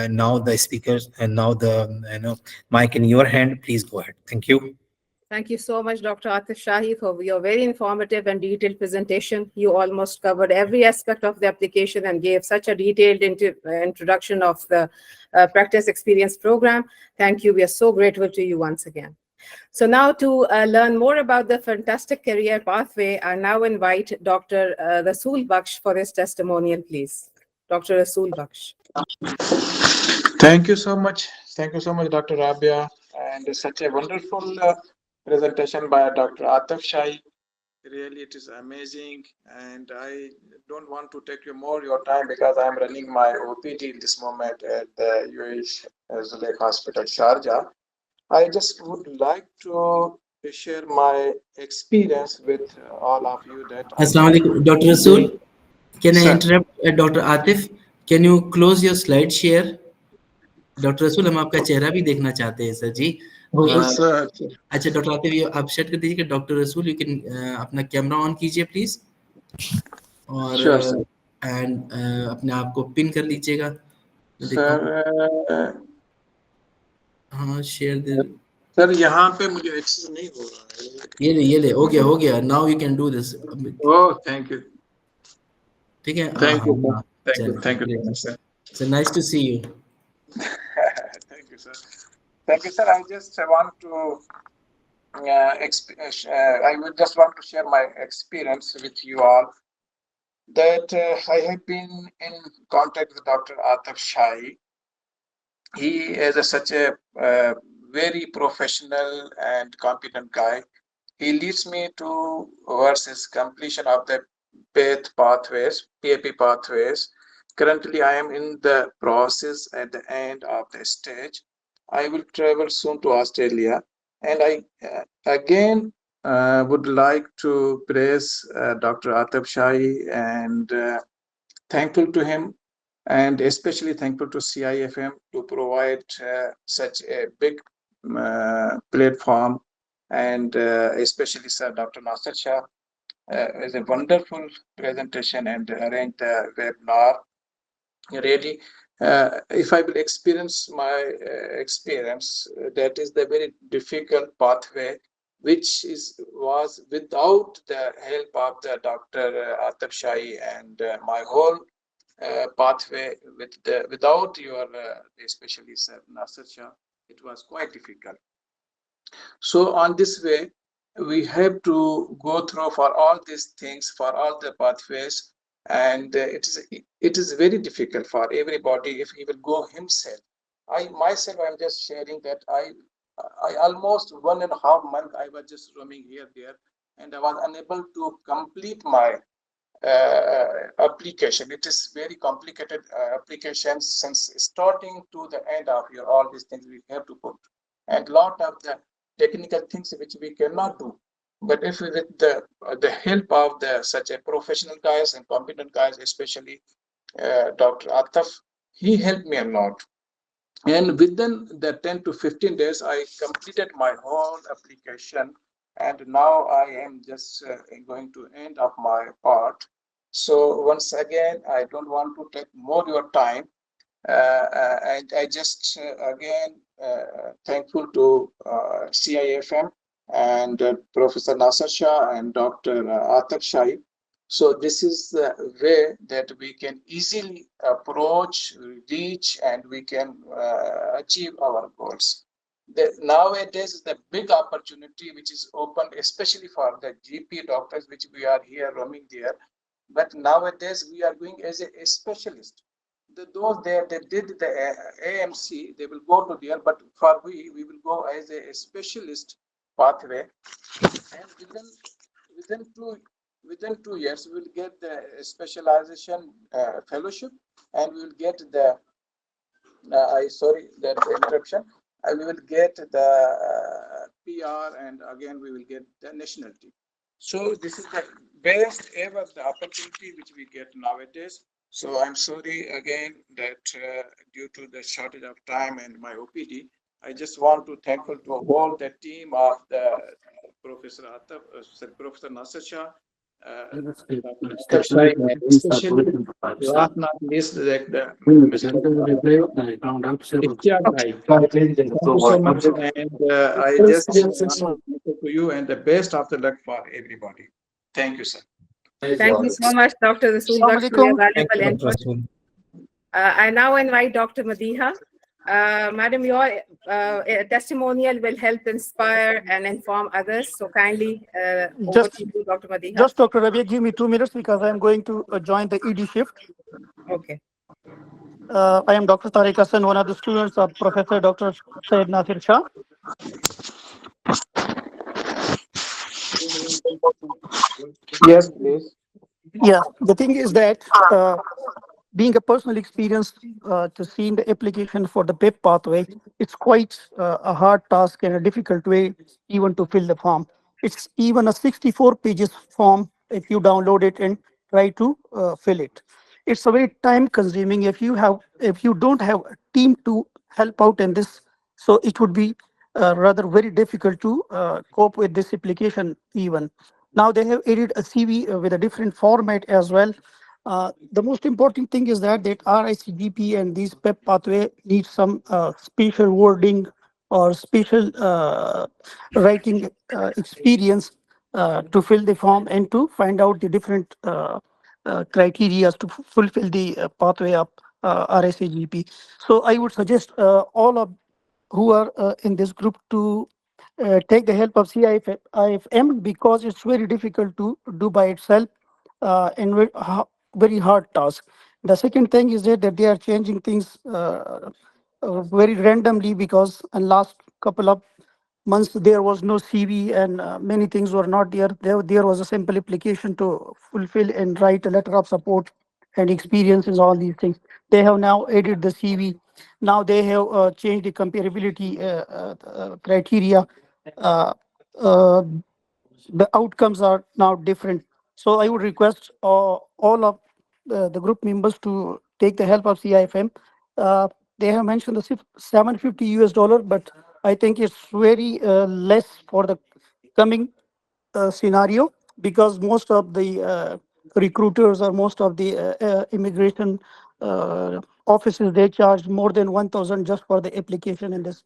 now the speakers and now the mic in your hand. Please go ahead. Thank you. Thank you so much, Dr. Atif Shahi, for your very informative and detailed presentation. You almost covered every aspect of the application and gave such a detailed introduction of the practice experience program. Thank you. We are so grateful to you once again. So now to learn more about the fantastic career pathway, I now invite Dr. Rasool Baksh for his testimonial, please. Dr. Rasool Baksh. Thank you so much. Thank you so much, Dr. Rabia. And such a wonderful presentation by Dr. Atif Shahi. Really, it is amazing. And I don't want to take your time because I'm running my OPD in this moment at the UAE Zulaikh Hospital, Sharjah. I just would like to share my experience with all of you that Assalamu alaikum, Dr. Rasool. Can I Sir. interrupt Dr. Atif? Can you close your slide share? Doctor रसूल हम आपका चेहरा भी देखना चाहते हैं sir जी अच्छा doctor Atif ये आप सेट कर दीजिए कि डॉक्टर रसूल यू कैन अपना कैमरा ऑन कीजिए प्लीज और एंड अपने आप को पिन कर लीजिएगा हाँ शेयर दे सर यहाँ पे मुझे एक्सेस नहीं हो रहा है ये ले हो गया now you can do this oh thank you ठीक है thank you sir so nice to see you Thank you, sir. Thank you, sir. I just want to I would just want to share my experience with you all. That I have been in contact with Dr. Atif Shahi. He is such a very professional and competent guy. He leads me towards his completion of the PAP pathways. Currently, I am in the process at the end of the stage. I will travel soon to Australia. And I again would like to praise Dr. Atif Shahi and thankful to him and especially thankful to CIFM to provide such a big platform and especially Sir Dr. Nasir Shah is a wonderful presentation and arranged the webinar. really, if I will experience my experience, that is the very difficult pathway, which was without the help of the Dr. Atab Shai and my whole pathway without your especially Sir Nasir Shah, it was quite difficult. So on this way, we have to go through for all these things, for all the pathways, and it is very difficult for everybody if he will go himself. I myself, I'm just sharing that I almost 1.5 months I was just roaming here there, and I was unable to complete my application. It is very complicated application since starting to the end of your all these things we have to put, and lot of the technical things which we cannot do. But if with the help of the such a professional guys and competent guys, especially Dr. Ataf, he helped me a lot. And within the 10 to 15 days, I completed my whole application. And now I am just going to end of my part. So once again, I don't want to take more your time. And I just again thankful to CIFM and Professor Nasir Shah and Dr. Atab Shai. So this is the way that we can easily approach, reach, and we can achieve our goals. Nowadays, the big opportunity which is open, especially for the GP doctors, which we are here roaming there. But nowadays, we are going as a specialist. Those there they did the AMC, they will go to there, but for we will go as a specialist pathway, and within 2 years we will get the specialization fellowship, and we will get the I sorry that interruption. We will get the PR, and again we will get the nationality. So this is the best ever the opportunity which we get nowadays. So I'm sorry again that due to the shortage of time and my OPD, I just want to thankful to all the team of the Professor Ataf, Professor Nasir Shah, Dr. Shai, and especially last not least the Mr. Ishtiaq Bhai. Thank you so much, and I just to you and the best of the luck for everybody. Thank you, sir. Thank you so much, Dr. Rasool Baksh, for your Thank valuable you, Dr. input. Rasool. I now invite Dr. Madiha. Madam, your testimonial will help inspire and inform others. So kindly, over to you, Dr. Madiha. Just Dr. Rabi, give me 2 minutes because I am going to join the ED shift. Okay. I am Dr. Tariq Hassan, one of the students of Professor Dr. Syed Nasir Shah. Yes, please. Yeah, the thing is that being a personal experience to seeing the application for the PEP pathway, it's quite a hard task and a difficult way even to fill the form. It's even a 64 pages form if you download it and try to fill it. It's a very time consuming if you don't have a team to help out in this, so it would be rather very difficult to cope with this application even. Now they have added a CV with a different format as well. The most important thing is that RICGP and these PEP pathway need some special wording or special writing experience to fill the form and to find out the different criteria to fulfill the pathway of RICGP. So I would suggest all of who are in this group to take the help of CIFM because it's very difficult to do by itself and very hard task. The second thing is that they are changing things very randomly because in last couple of months there was no CV and many things were not there. There was a simple application to fulfill and write a letter of support and experiences, all these things. They have now added the CV. Now they have changed the comparability criteria. Uh, uh, the outcomes are now different. So I would request all of the group members to take the help of CIFM. They have mentioned the $750, but I think it's very less for the coming scenario because most of the recruiters or most of the immigration offices, they charge more than 1,000 just for the application in this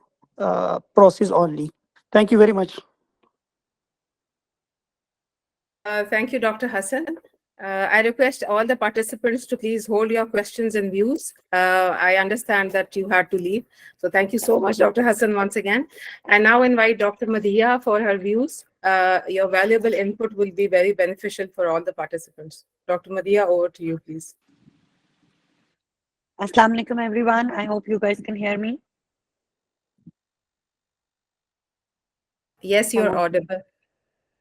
process only. Thank you very much. Thank you, Dr. Hassan. I request all the participants to please hold your questions and views. I understand that you had to leave. So thank you so much, Dr. Hassan, once again. I now invite Dr. Madiha for her views. Your valuable input will be very beneficial for all the participants. Dr. Madiha, over to you, please. Assalamu alaikum, everyone. I hope you guys can hear me. Yes, you're audible.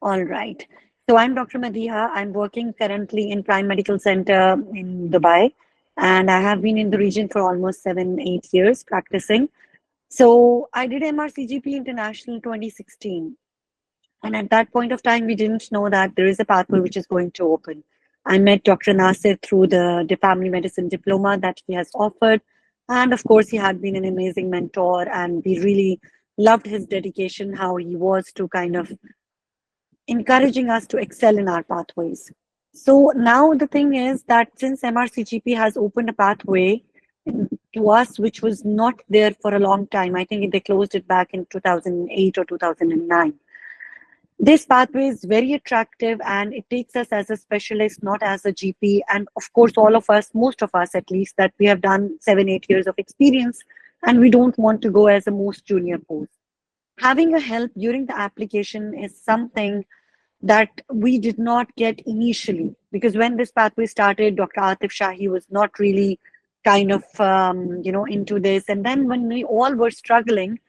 All right. So I'm Dr. Madiha. I'm working currently in Prime Medical Center in Dubai, and I have been in the region for almost 7-8 years practicing. So I did MRCGP International 2016. And at that point of time, we didn't know that there is a pathway which is going to open. I met Dr. Nasir through the family medicine diploma that he has offered. And of course, he had been an amazing mentor, and we really loved his dedication, how he was to kind of encouraging us to excel in our pathways. So now the thing is that since MRCGP has opened a pathway to us, which was not there for a long time, I think they closed it back in 2008 or 2009. This pathway is very attractive, and it takes us as a specialist, not as a GP. And of course, all of us, most of us at least, that we have done 7-8 years of experience, and we don't want to go as a most junior post. Having a help during the application is something that we did not get initially, because when this pathway started, Dr. Nasir Shah was not really kind of, into this. And then when we all were struggling,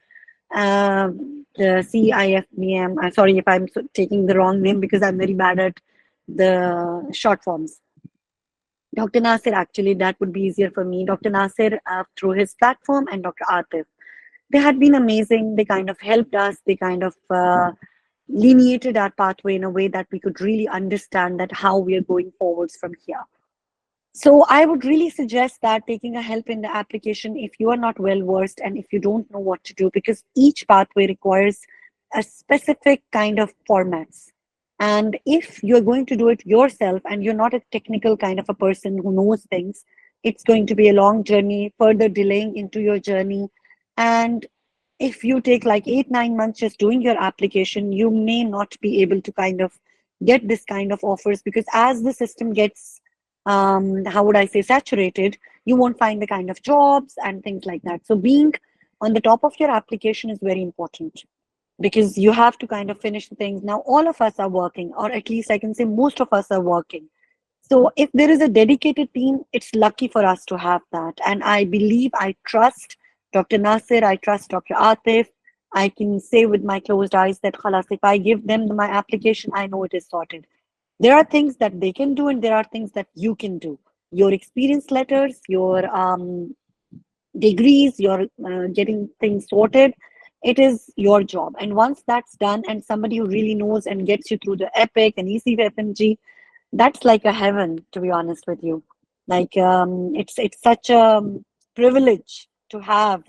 the CIFM, I'm sorry if I'm taking the wrong name because I'm very bad at the short forms. Dr. Nasir, actually, that would be easier for me. Dr. Nasir, through his platform, and Dr. Atif, they had been amazing. They kind of helped us. They kind of lineated our pathway in a way that we could really understand that how we are going forwards from here. So I would really suggest that taking a help in the application if you are not well versed and if you don't know what to do, because each pathway requires a specific kind of formats. And if you're going to do it yourself and you're not a technical kind of a person who knows things, it's going to be a long journey, further delaying into your journey. And if you take like 8-9 months just doing your application, you may not be able to kind of get this kind of offers, because as the system gets how would I say, saturated, you won't find the kind of jobs and things like that. So being on the top of your application is very important, because you have to kind of finish the things. Now, all of us are working, or at least I can say most of us are working. So if there is a dedicated team, it's lucky for us to have that. And I believe, I trust Dr. Nasir, I trust Dr. Atif. I can say with my closed eyes that khalas, if I give them my application, I know it is sorted. There are things that they can do, and there are things that you can do. Your experience letters, your degrees, your getting things sorted, it is your job. And once that's done, and somebody who really knows and gets you through the EPIC and ECFMG, that's like a heaven, to be honest with you. Like it's such a privilege to have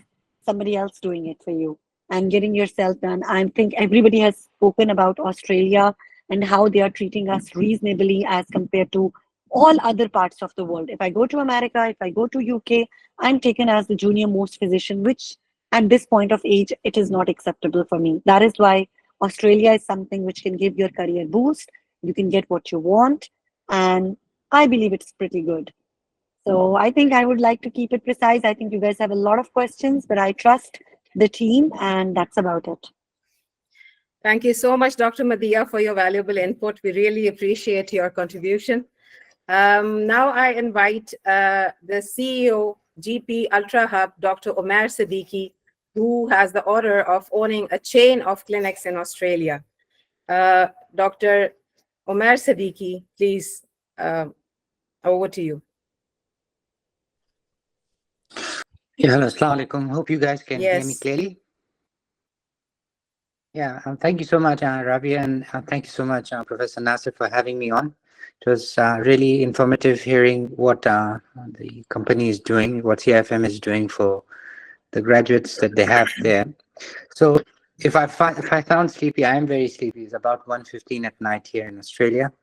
somebody else doing it for you and getting yourself done. I think everybody has spoken about Australia and how they are treating us reasonably as compared to all other parts of the world. If I go to America, if I go to UK, I'm taken as the junior most physician, which at this point of age, it is not acceptable for me. That is why Australia is something which can give your career boost. You can get what you want. And I believe it's pretty good. So I think I would like to keep it precise. I think you guys have a lot of questions, but I trust the team, and that's about it. Thank you so much, Dr. Madiha, for your valuable input. We really appreciate your contribution. Now I invite the CEO, GP Ultra Hub, Dr. Omer Siddiqui, who has the honor of owning a chain of clinics in Australia. Dr. Omer Siddiqui, please, over to you. Yeah, hello, assalamu alaikum. Hope you guys can hear me Yes. clearly. Yeah, thank you so much, Rabia, and thank you so much, Professor Nasir, for having me on. It was really informative hearing what the company is doing, what CIFM is doing for the graduates that they have there. So if I sound sleepy, I am very sleepy. It's about 1:15 at night here in Australia.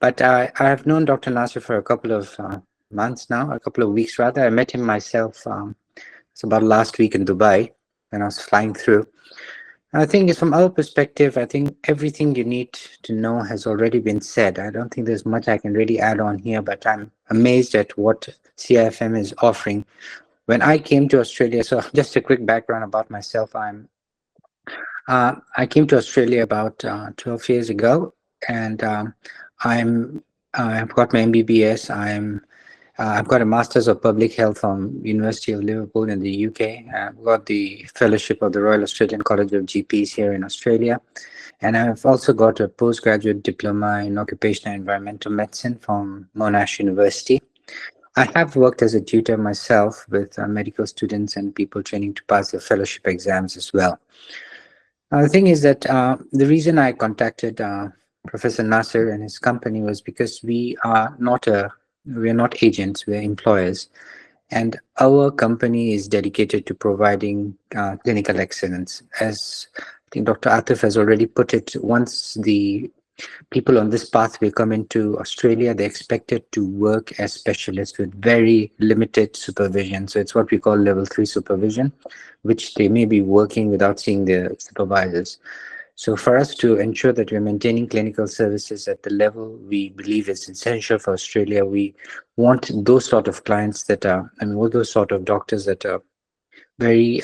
But I have known Dr. Nasir for a couple of months now, a couple of weeks rather. I met him myself. It's about last week in Dubai when I was flying through. I think it's from our perspective, I think everything you need to know has already been said. I don't think there's much I can really add on here, but I'm amazed at what CIFM is offering. When I came to Australia, so just a quick background about myself, I came to Australia about 12 years ago, and I've got my MBBS. I've got a Master's of Public Health from University of Liverpool in the UK. I've got the fellowship of the Royal Australian College of GPs here in Australia, and I've also got a postgraduate diploma in occupational environmental medicine from Monash University. I have worked as a tutor myself with medical students and people training to pass their fellowship exams as well. The thing is that the reason I contacted Professor Nasir and his company was because we're not agents, we're employers. And our company is dedicated to providing clinical excellence. As I think Dr. Atif has already put it, once the people on this pathway come into Australia, they're expected to work as specialists with very limited supervision. So it's what we call level 3 supervision, which they may be working without seeing their supervisors. So for us to ensure that we're maintaining clinical services at the level we believe is essential for Australia, we want those sort of clients that are, all those sort of doctors that are very,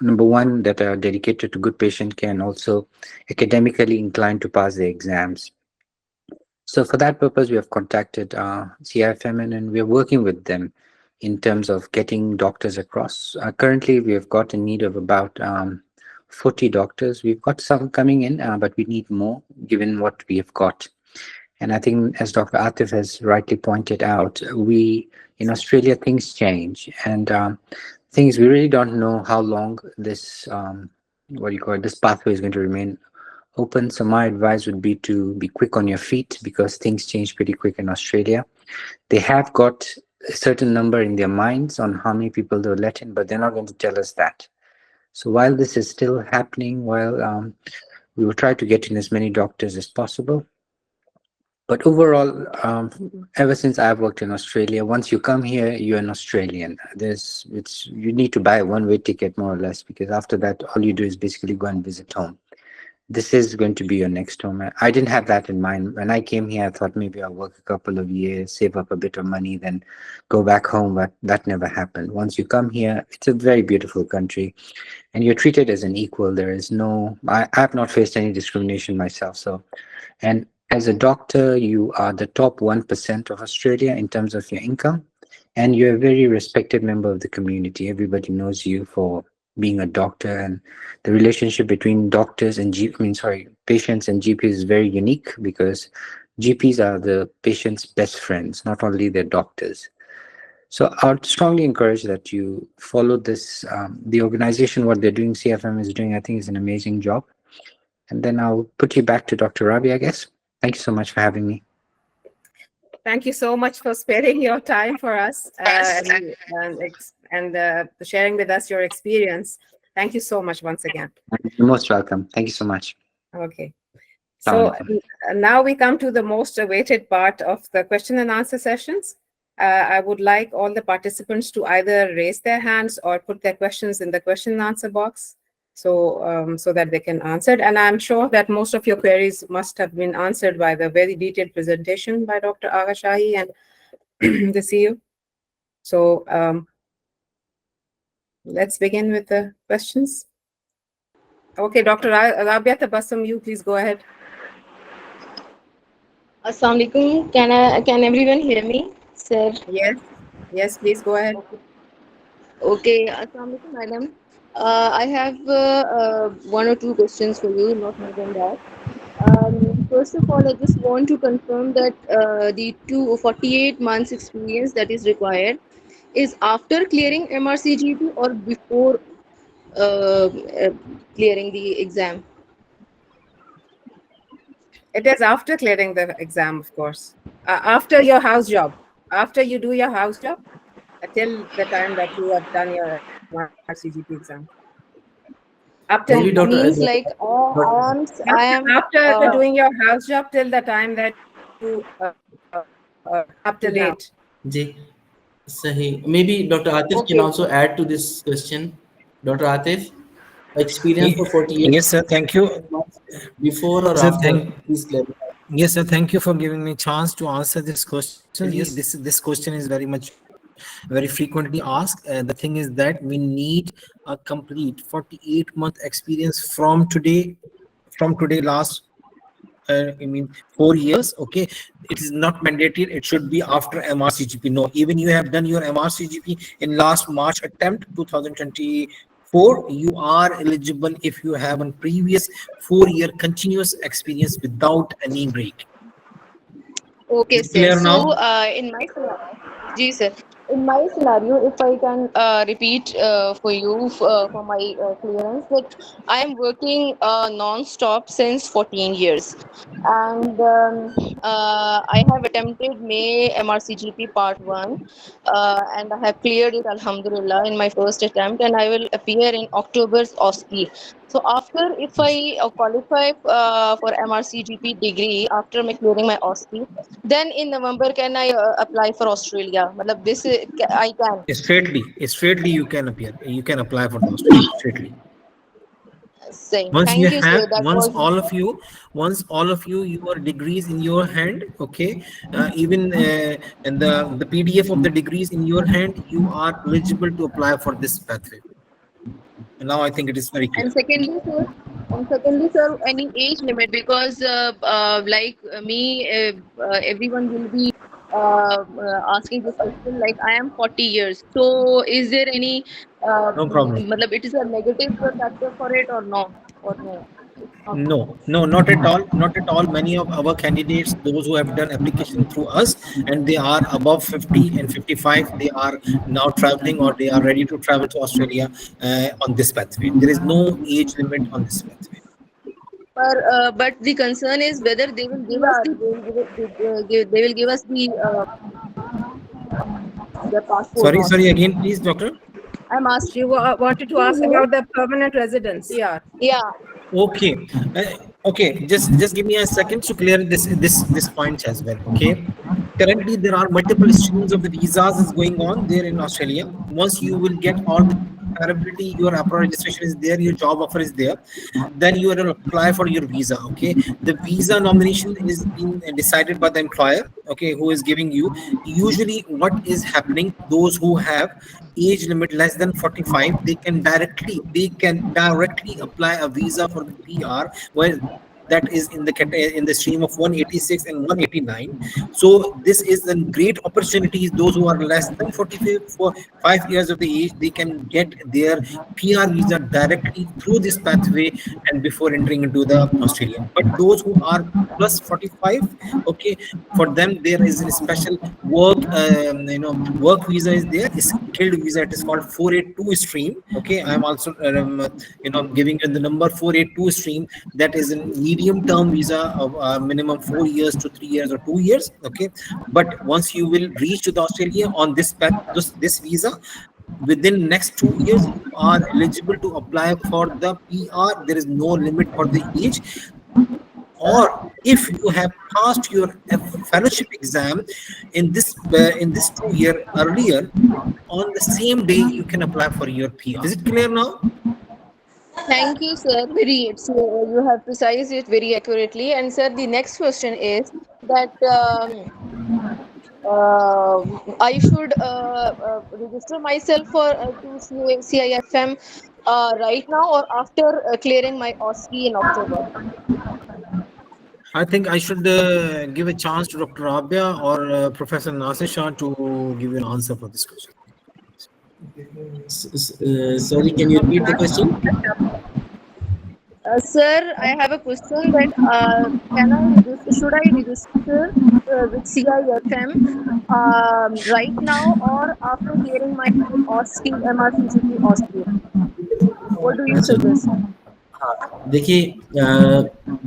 number one, that are dedicated to good patient care and also academically inclined to pass the exams. So for that purpose, we have contacted CIFM and we're working with them in terms of getting doctors across. Currently, we have got a need of about 40 doctors. We've got some coming in, but we need more given what we have got. And I think, as Dr. Atif has rightly pointed out, in Australia, things change. And things, we really don't know how long this, this pathway is going to remain open. So my advice would be to be quick on your feet because things change pretty quick in Australia. They have got a certain number in their minds on how many people they'll let in, but they're not going to tell us that. So while this is still happening, we will try to get in as many doctors as possible. But overall, ever since I've worked in Australia, once you come here, you're an Australian. You need to buy a one-way ticket more or less, because after that, all you do is basically go and visit home. This is going to be your next home. I didn't have that in mind. When I came here, I thought maybe I'll work a couple of years, save up a bit of money, then go back home, but that never happened. Once you come here, it's a very beautiful country, and you're treated as an equal. There is I have not faced any discrimination myself. And as a doctor, you are the top 1% of Australia in terms of your income, and you're a very respected member of the community. Everybody knows you for being a doctor, and the relationship between doctors and patients and GPs is very unique because GPs are the patient's best friends, not only their doctors. So I would strongly encourage that you follow this. The organization, what they're doing, CFM is doing, I think is an amazing job. And then I'll put you back to Dr. Rabi, I guess. Thank you so much for having me. Thank you so much for sparing your time for us and sharing with us your experience. Thank you so much once again. You're most welcome. Thank you so much. Okay. So now we come to the most awaited part of the question and answer sessions. I would like all the participants to either raise their hands or put their questions in the question and answer box so that they can answer it. And I'm sure that most of your queries must have been answered by the very detailed presentation by Dr. Agha Shahi and the CEO. So let's begin with the questions. Okay, Dr. Rabia Tabassum, you please go ahead. Assalamu alaikum. Can everyone hear me, sir? Yes, please go ahead. Okay, assalamu alaikum, madam. I have one or two questions for you, not more than that. First of all, I just want to confirm that the 48 months experience that is required is after clearing MRCGP or before clearing the exam? It is after clearing the exam, of course. After your house job. After you do your house job, till the time that you have done your MRCGP exam. Up till means like I am after doing your house job till the time that you up to date. Sahi. Maybe Dr. Atif can Okay. also add to this question. Dr. Atif, experience for 48 Yes, sir. Thank you. months, before or Sir, after? Please clarify. yes, sir. Thank you for giving me chance to answer this question. Please. This question is very frequently asked. The thing is that we need a complete 48-month experience from today last. I mean, 4 years. Okay, it is not mandatory. It should be after MRCGP. No, even you have done your MRCGP in last March attempt 2024, you are eligible if you have a previous 4-year continuous experience without any break. Okay, Is it sir. clear So, now? in my Ji, sir. In my scenario, if I can repeat for you for my clearance, that I am working non-stop since 14 years, and I have attempted May MRCGP Part 1, and I have cleared it, Alhamdulillah, in my first attempt, and I will appear in October's OSCE. So after, if I qualify for MRCGP degree after my clearing my OSCE, then in November can I apply for Australia? Matlab this I can. Straightly you can appear. You can apply for the Australia straightly. Saying Once you thank you, have, sir. That was once all of you, your degrees in your hand, okay, even and the PDF of the degrees in your hand, you are eligible to apply for this pathway. And now I think it is very clear. and secondly, sir, any age limit because like me, everyone will be asking this question. Like I am 40 years, so is there any No problem. matlab it is a negative factor for it or no or no? It's not. No, not at all. Not at all. Many of our candidates, those who have done application through us, and they are above 50 and 55, they are now traveling or they are ready to travel to Australia on this pathway. There is no age limit on this pathway. But the concern is whether they will give us they will give us the passport or Sorry, not. again, please, doctor. I'm asking You wanted to ask you. about the permanent residence. Yeah. Yeah. Okay, Just give me a second to clear this point as well. Okay, currently there are multiple streams of the visas is going on there in Australia. Once you will get all the comparability, your upper registration is there, your job offer is there, then you will apply for your visa. Okay, the visa nomination is being decided by the employer. Okay, who is giving you. Usually, what is happening? Those who have age limit less than 45, they can directly apply a visa for the PR, where that is in the stream of 186 and 189. So this is a great opportunity. Those who are less than 45 for 5 years of the age, they can get their PR visa directly through this pathway and before entering into the Australia. But those who are plus 45, okay, for them there is a special work, work visa is there, skilled visa. It is called 482 stream. Okay, I am also giving you the number 482 stream. That is a medium term visa of minimum 4 years to 3 years or 2 years. Okay, but once you will reach to the Australia on this path, this visa, within next 2 years you are eligible to apply for the PR. There is no limit for the age. Or if you have passed your fellowship exam in this 2 year earlier, on the same day you can apply for your PR. Is it clear now? Thank you, sir. You have precised it very accurately. And sir, the next question is that I should register myself for to CIFM right now or after clearing my OSCE in October. I think I should give a chance to Dr. Rabia or Professor Nasir Shah to give you an answer for this question. Sorry, can you repeat the question? Sir, I have a question that should I register with CIFM right now or after clearing my OSCE, MRCGP OSCE? What do you अच्छा, suggest? देखिए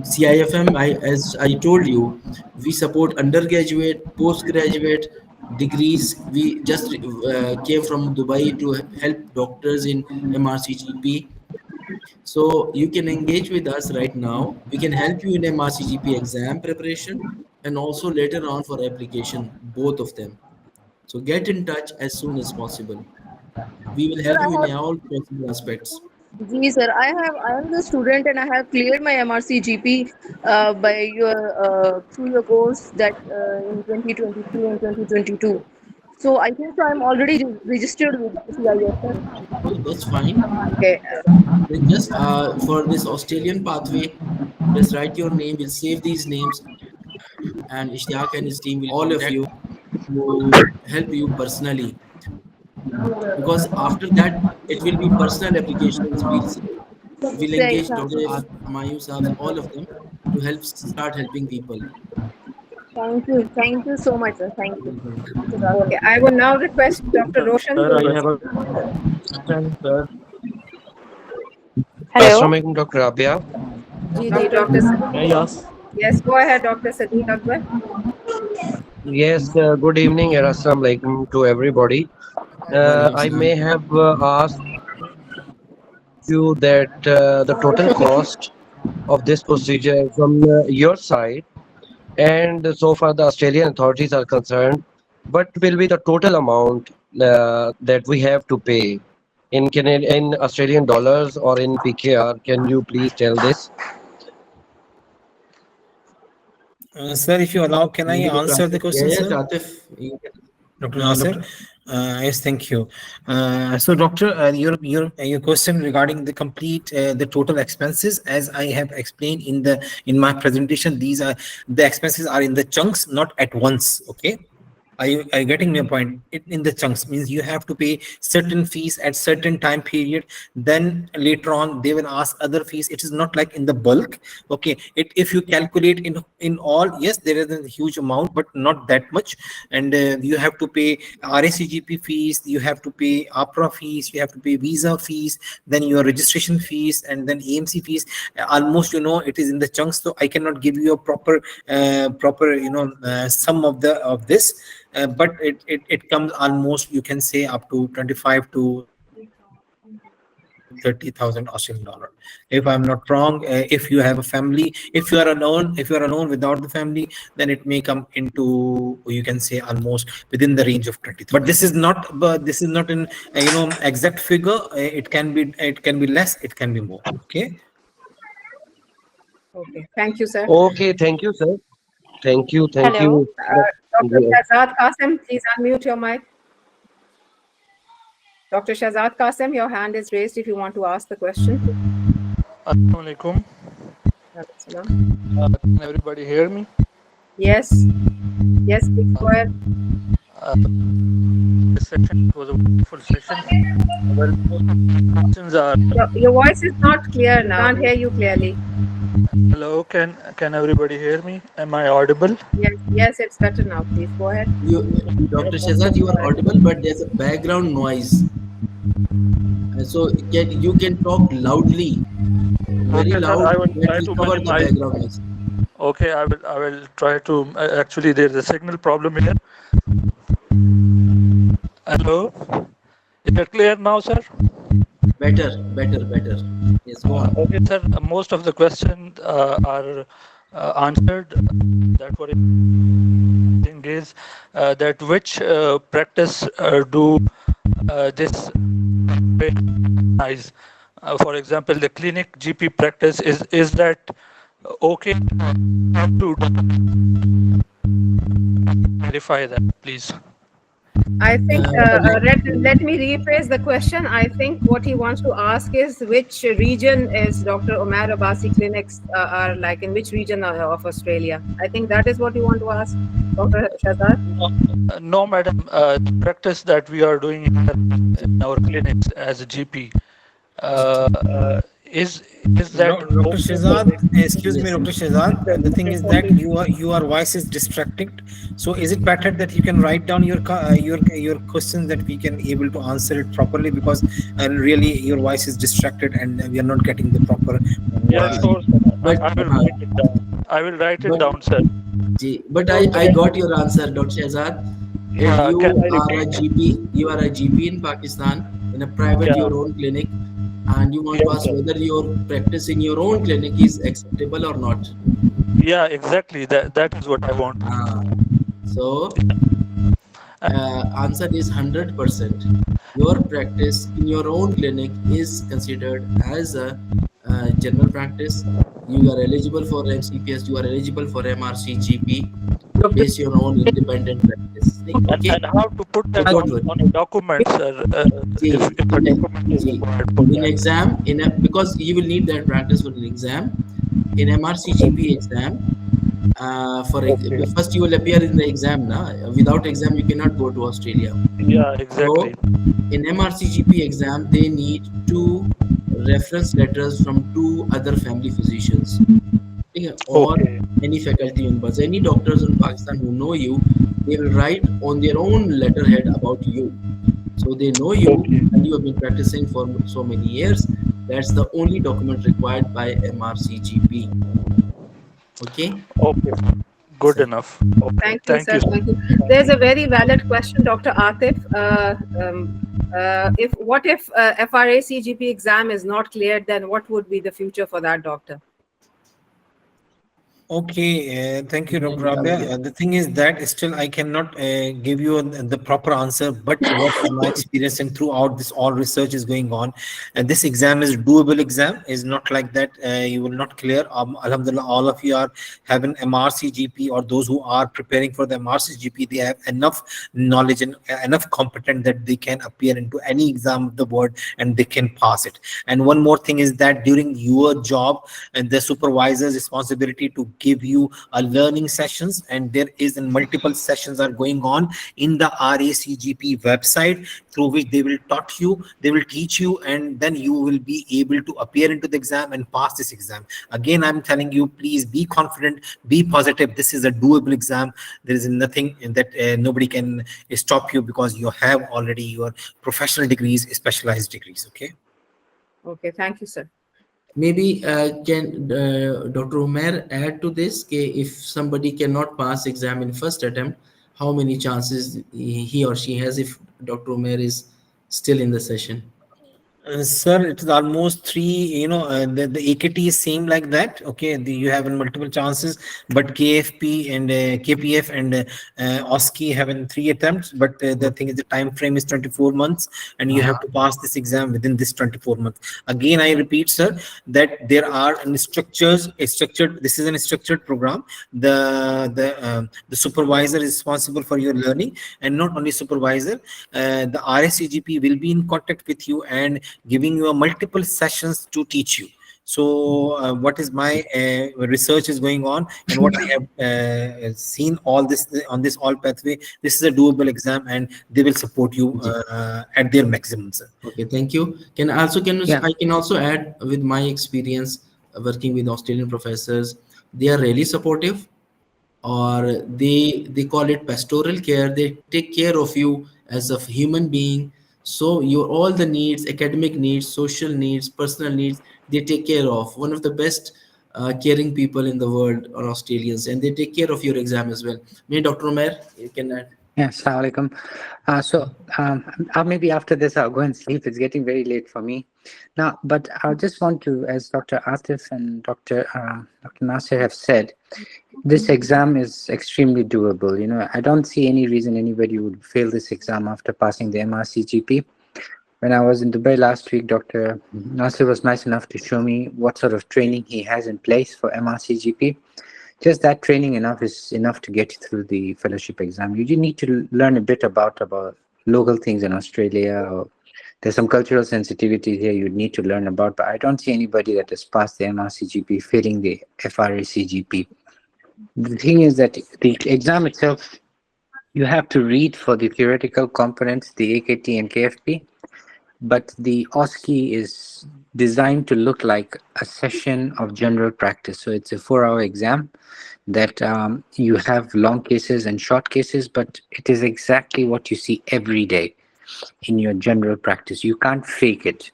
CIFM, as I told you, we support undergraduate, postgraduate degrees. We just came from Dubai to help doctors in MRCGP. So you can engage with us right now. We can help you in MRCGP exam preparation and also later on for application, both of them. So get in touch as soon as possible. We will Sir, help I you in have, all possible aspects. Gee, sir, I am the student and I have cleared my MRCGP by your through your course that in 2023 and 2022. So I think so I'm already registered with CIFM. Okay, that's fine. Okay. Then just for this Australian pathway, just write your name. We'll save these names, and Ishtiaq and his team will all of you to help you personally. Because after that, it will be personal applications. We'll Say, engage Dr. Mayu Saab, all of them to help start helping people. thank you so much, sir. Thank you. Okay. I will now request Dr. Roshan Sir, to I have proceed. a question, sir. Hello. Assalamualaikum, Dr. Rabia. Dr. May I ask? Yes, go ahead, Dr. Sadiq Akbar. Yes, good evening and Assalamualaikum to everybody. Walaikum I salam. may have asked you that the total cost of this procedure from your side, and so far the Australian authorities are concerned, what will be the total amount that we have to pay in Australian dollars or in PKR? Can you please tell this? Sir, if you allow, can I Maybe Dr. answer the Atif. question, Yes, sir? Atif. You can. Dr. Nasir? Yes, thank you. So, Doctor, your question regarding the complete the total expenses, as I have explained in my presentation, these are the expenses are in the chunks, not at once. Okay. Are you getting my point? In the chunks means you have to pay certain fees at certain time period. Then later on they will ask other fees. It is not like in the bulk. Okay, if you calculate in all, yes, there is a huge amount, but not that much. And you have to pay RACGP fees. You have to pay APRA fees. You have to pay visa fees. Then your registration fees, and then AMC fees. Almost, it is in the chunks. So I cannot give you a proper sum of this. But it comes almost, you can say, up to 25 to 30,000 Australian dollar. If I'm not wrong, if you have a family, if you are alone without the family, then it may come into, you can say, almost within the range of 20. But this is not an exact figure. It can be less, it can be more. Okay. Okay. Thank you, sir. Okay, thank you, sir. Thank you. Hello. Dr. Shahzad Qasim, please unmute your mic. Dr. Shahzad Qasim, your hand is raised if you want to ask the question. Assalamualaikum. Salam. Can everybody hear me? Yes. Yes, please go ahead. This session was a wonderful session. Well, questions are. Your voice is not clear now. Can't hear you clearly. Hello, can everybody hear me? Am I audible? Yes, it's better now. Please go ahead. Dr. Shahzad, you are audible, but there's a background noise. So you can talk loudly, very Okay, sir, loud. I will That try will to cover the minimize. background noise. Okay, I will try to. Actually, there's a signal problem here. Hello, is it clear now, sir? Better. Yes, go on. Okay, sir. Most of the questions are answered. That what thing is that which practice do this recognize. For example, the clinic GP practice is that okay to verify that, please? I think, let me rephrase the question. I think what he wants to ask is which region is Dr. Omar Abbasi clinics are like, in which region of Australia? I think that is what you want to ask, Dr. Shahzad? No, madam. The practice that we are doing in our clinics as a GP is that Dr. Shahzad, excuse me, Dr. Shahzad. The thing is that your voice is distracting. So is it better that you can write down your questions that we can able to answer it properly, because really your voice is distracted and we are not getting the proper. Yeah, sure. But I will write it down. I will write it down, sir. But I got your answer, Dr. Shahzad. If you are a GP in Pakistan, in a private your own clinic, and you want to ask whether your practice in your own clinic is acceptable or not. Yeah, exactly. That is what I want. So Answer is 100%. Your practice in your own clinic is considered as a general practice. You are eligible for MCPS, you are eligible for MRCGP to place your own independent practice. Okay, And how to put so that don't worry. on a document, sir, See, if a document is see, required for in that. exam, because you will need that practice for an exam. In MRCGP exam, Okay. first you will appear in the exam. Without exam, you cannot go to Australia. Yeah, exactly. So in MRCGP exam, they need two reference letters from two other family physicians. Okay, or Okay. any faculty members, any doctors in Pakistan who know you, they will write on their own letterhead about you. So they know you Okay. and you have been practicing for so many years. That's the only document required by MRCGP. Okay, Okay. Good sir. enough. Okay. Thank you, Thank you, sir. sir. Thank you. Thank There's you. a very valid question, Dr. Atif. If what if FRACGP exam is not cleared, then what would be the future for that doctor? Okay, thank you, Dr. Yeah. Rabia. The thing is that still I cannot give you the proper answer, but what my experience and throughout this all research is going on, and this exam is doable exam, is not like that you will not clear. Alhamdulillah, all of you are having MRCGP, or those who are preparing for the MRCGP, they have enough knowledge and enough competent that they can appear into any exam of the board and they can pass it. And one more thing is that during your job, and the supervisor's responsibility to give you a learning sessions, and there is multiple sessions are going on in the RACGP website, through which they will teach you, and then you will be able to appear into the exam and pass this exam. Again, I'm telling you, please be confident, be positive. This is a doable exam. There is nothing that nobody can stop you, because you have already your professional degrees, specialized degrees. Okay. Okay, thank you, sir. Maybe can Dr. Umair add to this? If somebody cannot pass exam in first attempt, how many chances he or she has if Dr. Umair is still in the session? Sir, it is almost three, the AKT is same like that. Okay, you have multiple chances, but KFP and KPF and OSCE have in 3 attempts. But the thing is, the time frame is 24 months, and you have to pass this exam within this 24 months. Again, I repeat, sir, that there are structured. This is a structured program. The supervisor is responsible for your learning, and not only supervisor, the RSCGP will be in contact with you and giving you a multiple sessions to teach you. So what is my research is going on, and what I have seen all this on this all pathway, this is a doable exam, and they will support you at their maximum, sir. Okay, thank you. Yeah. I can also add with my experience working with Australian professors, they are really supportive, or they call it pastoral care. They take care of you as a human being. So your all the needs, academic needs, social needs, personal needs, they take care of. One of the best caring people in the world are Australians, and they take care of your exam as well. May Dr. Umair, you can add. Yeah, Assalamu alaikum. Maybe after this I'll go and sleep. It's getting very late for me now. But I just want to, as Dr. Atif and Dr. Nasir have said, this exam is extremely doable. I don't see any reason anybody would fail this exam after passing the MRCGP. When I was in Dubai last week, Dr. Nasir was nice enough to show me what sort of training he has in place for MRCGP. Just that training is enough to get you through the fellowship exam. You do need to learn a bit about local things in Australia. Or there's some cultural sensitivities here you need to learn about, but I don't see anybody that has passed the MRCGP failing the FRACGP. The thing is that the exam itself, you have to read for the theoretical components, the AKT and KFP, but the OSCE is designed to look like a session of general practice. So it's a 4-hour exam that you have long cases and short cases, but it is exactly what you see every day in your general practice. You can't fake it.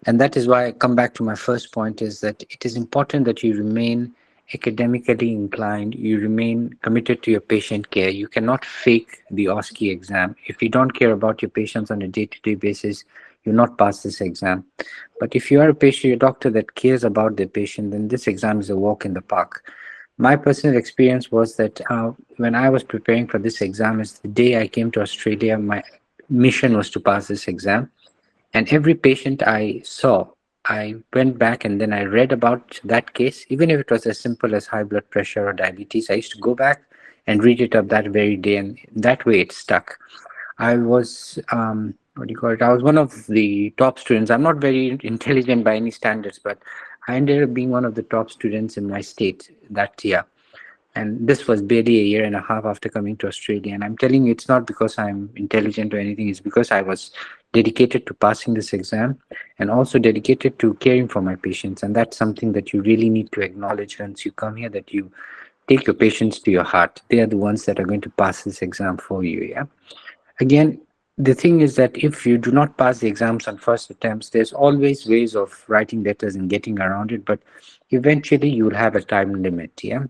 And that is why I come back to my first point, is that it is important that you remain academically inclined, you remain committed to your patient care. You cannot fake the OSCE exam. If you don't care about your patients on a day-to-day basis, you'll not pass this exam. But if you are a patient, a doctor that cares about their patient, then this exam is a walk in the park. My personal experience was that when I was preparing for this exam is the day I came to Australia. My mission was to pass this exam, and every patient I saw, I went back and then I read about that case, even if it was as simple as high blood pressure or diabetes. I used to go back and read it up that very day, and that way it stuck. I was, what do you call it? I was one of the top students. I'm not very intelligent by any standards, but I ended up being one of the top students in my state that year. And this was barely a year and a half after coming to Australia. And I'm telling you, it's not because I'm intelligent or anything. It's because I was dedicated to passing this exam and also dedicated to caring for my patients. And that's something that you really need to acknowledge once you come here, that you take your patients to your heart. They are the ones that are going to pass this exam for you. Yeah. Again, the thing is that if you do not pass the exams on first attempts, there's always ways of writing letters and getting around it, but eventually you'll have a time limit. Yeah.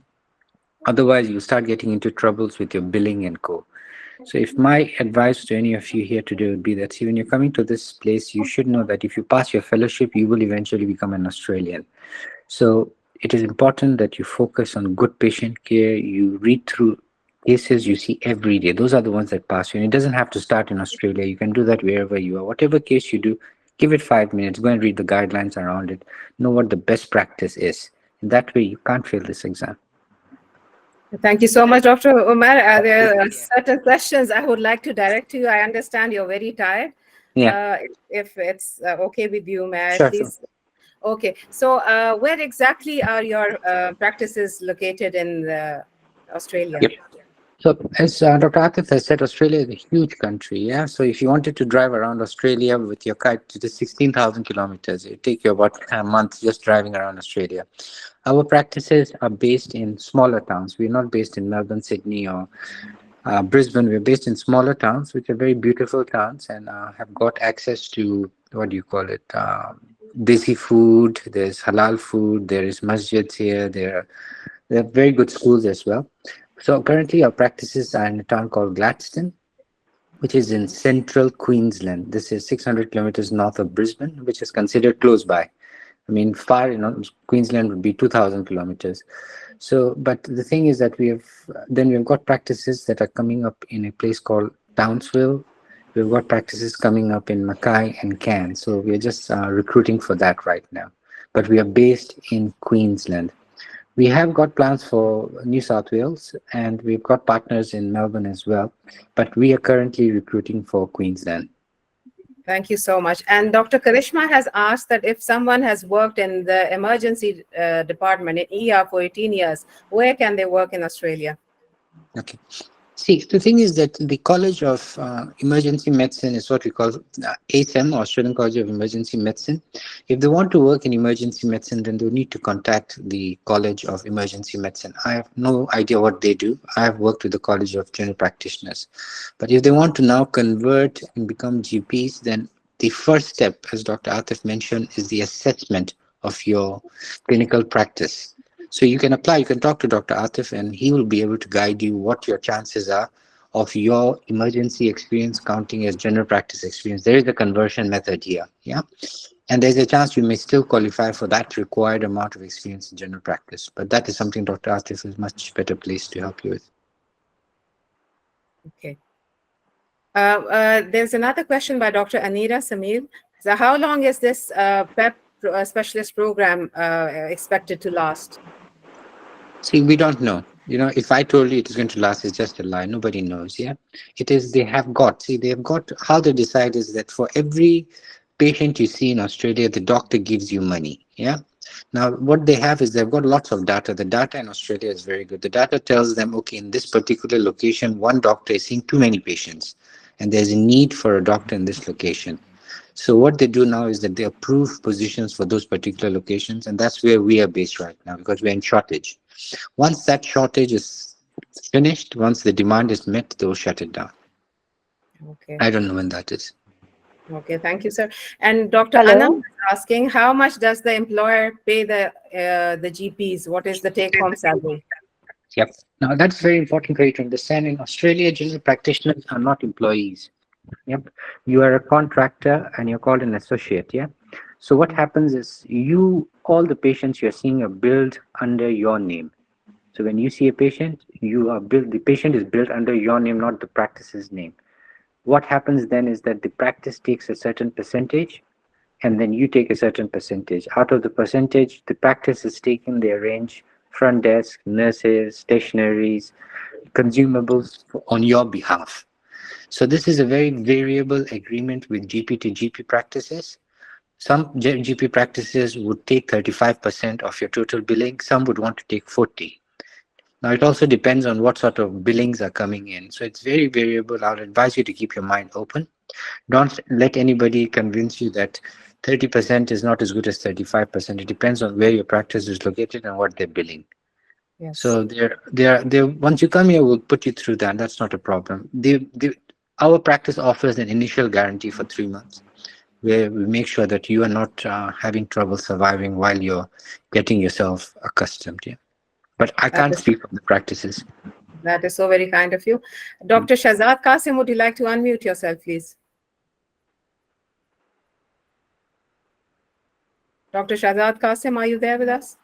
Otherwise, you start getting into troubles with your billing and co. So if my advice to any of you here today would be that, see, when you're coming to this place, you should know that if you pass your fellowship, you will eventually become an Australian. So it is important that you focus on good patient care. You read through cases you see every day. Those are the ones that pass you. And it doesn't have to start in Australia. You can do that wherever you are. Whatever case you do, give it 5 minutes. Go and read the guidelines around it. Know what the best practice is. And that way you can't fail this exam. Thank you so much, Dr. Umar. There are certain questions I would like to direct to you. I understand you're very tired. Yeah. If it's okay with you, may I Sure, please? Okay. So where exactly are your practices located in Australia? Yep. So as Dr. Atif has said, Australia is a huge country. Yeah. So if you wanted to drive around Australia with your car, it is 16,000 kilometers. It take you about a month just driving around Australia. Our practices are based in smaller towns. We're not based in Melbourne, Sydney, or Brisbane. We're based in smaller towns, which are very beautiful towns, and have got access to, what do you call it? Desi food. There's halal food. There is masjids here. There are very good schools as well. So currently our practices are in a town called Gladstone, which is in central Queensland. This is 600 kilometers north of Brisbane, which is considered close by. I mean, far, Queensland would be 2,000 kilometers. So, but the thing is that we've got practices that are coming up in a place called Townsville. We've got practices coming up in Mackay and Cairns. So we're just recruiting for that right now. But we are based in Queensland. We have got plans for New South Wales, and we've got partners in Melbourne as well. But we are currently recruiting for Queensland. Thank you so much. And Dr. Karishma has asked that if someone has worked in the emergency department in ER for 18 years, where can they work in Australia? Okay. See, the thing is that the College of Emergency Medicine is what we call ASEM, Australian College of Emergency Medicine. If they want to work in emergency medicine, then they need to contact the College of Emergency Medicine. I have no idea what they do. I have worked with the College of General Practitioners. But if they want to now convert and become GPs, then the first step, as Dr. Atif mentioned, is the assessment of your clinical practice. So you can apply, you can talk to Dr. Atif, and he will be able to guide you what your chances are of your emergency experience counting as general practice experience. There is a conversion method here, yeah? And there's a chance you may still qualify for that required amount of experience in general practice. But that is something Dr. Atif is much better placed to help you with. Okay. There's another question by Dr. Anira Samir. So how long is this PEP specialist program expected to last? See, we don't know. If I told you it is going to last, it's just a lie. Nobody knows, yeah? They've got, how they decide is that for every patient you see in Australia, the doctor gives you money, yeah? Now, what they have is they've got lots of data. The data in Australia is very good. The data tells them, okay, in this particular location, one doctor is seeing too many patients, and there's a need for a doctor in this location. So what they do now is that they approve positions for those particular locations, and that's where we are based right now because we're in shortage. Once that shortage is finished, once the demand is met, they will shut it down. Okay. I don't know when that is. Okay, thank you, sir. And Dr. Hello? Anam is asking, how much does the employer pay the GPs? What is the take-home salary? Yep. Now that's very important for you to understand. In Australia, general practitioners are not employees. Yep. You are a contractor and you're called an associate. Yeah. So what happens is all the patients you're seeing are billed under your name. So when you see a patient, you are built, the patient is built under your name, not the practice's name. What happens then is that the practice takes a certain percentage, and then you take a certain percentage. Out of the percentage, the practice is taken, they arrange front desk, nurses, stationaries, consumables on your behalf. So this is a very variable agreement with GP to GP practices. Some GP practices would take 35% of your total billing. Some would want to take 40. Now it also depends on what sort of billings are coming in. So it's very variable. I'll advise you to keep your mind open. Don't let anybody convince you that 30% is not as good as 35%. It depends on where your practice is located and what they're billing. Yes. So once you come here, we'll put you through that. That's not a problem. Our practice offers an initial guarantee for 3 months, where we make sure that you are not having trouble surviving while you're getting yourself accustomed. Yeah. But I can't speak for the practices. That is so very kind of you. Dr. Shahzad Qasim, would you like to unmute yourself, please? Dr. Shahzad Qasim, are you there with us?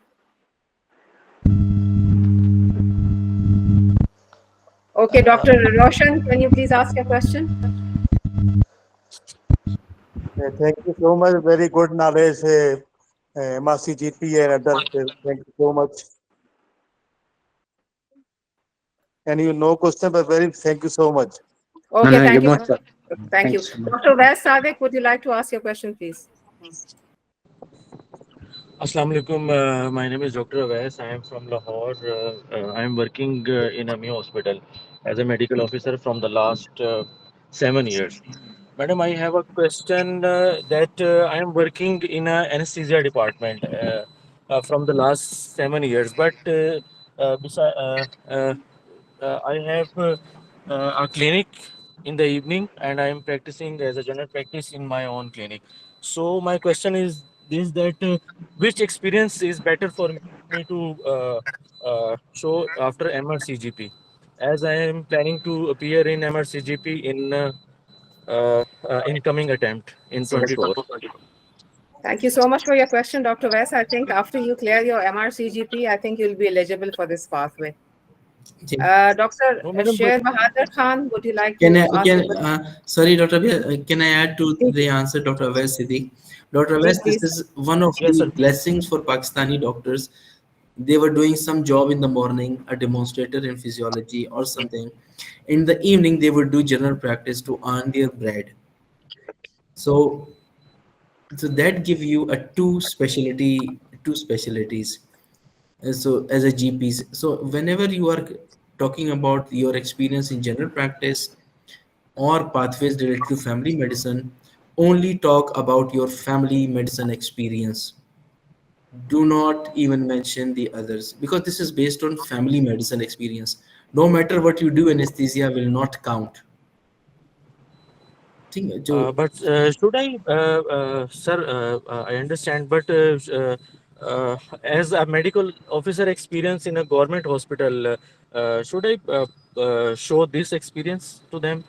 Okay, Dr. Roshan, can you please ask your question? Thank you so much. Very good knowledge, MRCGP and other. Thank you so much. And no question, but thank you so much. Okay, thank you. Most Thank you. so much. Dr. Wes Sadiq, would you like to ask your question, please? Assalamu alaikum. My name is Dr. Awais. I am from Lahore. I am working in a Mayo hospital as a medical officer from the last 7 years. Madam, I have a question that I am working in a anesthesia department from the last 7 years. But I have a clinic in the evening, and I am practicing as a general practice in my own clinic. So my question is this: that which experience is better for me to show after MRCGP, as I am planning to appear in MRCGP in coming attempt in 24. Thank you so much for your question, Dr. Wes. I think after you clear your MRCGP, I think you'll be eligible for this pathway. Dr. No, madam, Sher Bahadur Khan, would you like Can to I, ask? sorry, Dr. Abhi, can I add to the answer, Dr. Awais Siddiq? Dr. Awais, this Please. is one of Yes, the sir. blessings for Pakistani doctors. They were doing some job in the morning, a demonstrator in physiology or something. In the evening, they would do general practice to earn their bread. So that give you a two specialties. So as a GPs, so whenever you are talking about your experience in general practice or pathways related to family medicine, only talk about your family medicine experience. Do not even mention the others, because this is based on family medicine experience. No matter what you do, anesthesia will not count. But should I, sir? I understand, but as a medical officer experience in a government hospital, should I show this experience to them?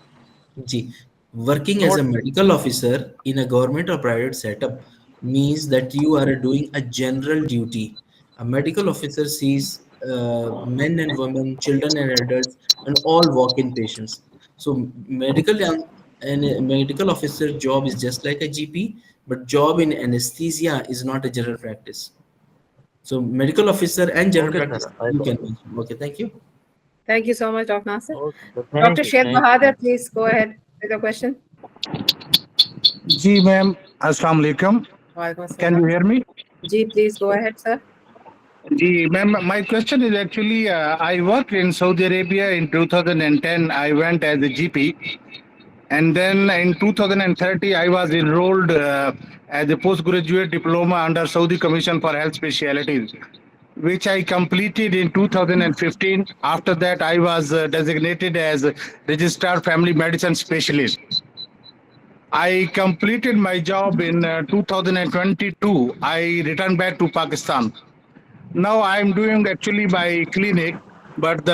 Working as Not. a medical officer in a government or private setup means that you are doing a general duty. A medical officer sees men and women, children and adults, and all walk-in patients. So and a medical officer job is just like a GP, but job in anesthesia is not a general practice. So medical officer and general Okay, practice sir. I you got can it. mention. Okay, thank you. Thank you so much, Dr. Nasir. Okay, Dr. thank you. Sher Thank you. Bahadur, please go ahead with your question. Ji, ma'am. Assalamu alaikum. Can you hear me? Ji, please go ahead, sir. Ji, ma'am, my question is actually, I worked in Saudi Arabia in 2010. I went as a GP. And then in 2030, I was enrolled as a postgraduate diploma under Saudi Commission for Health Specialities, which I completed in 2015. After that, I was designated as a Registrar Family Medicine Specialist. I completed my job in 2022. I returned back to Pakistan. Now I'm doing actually my clinic, but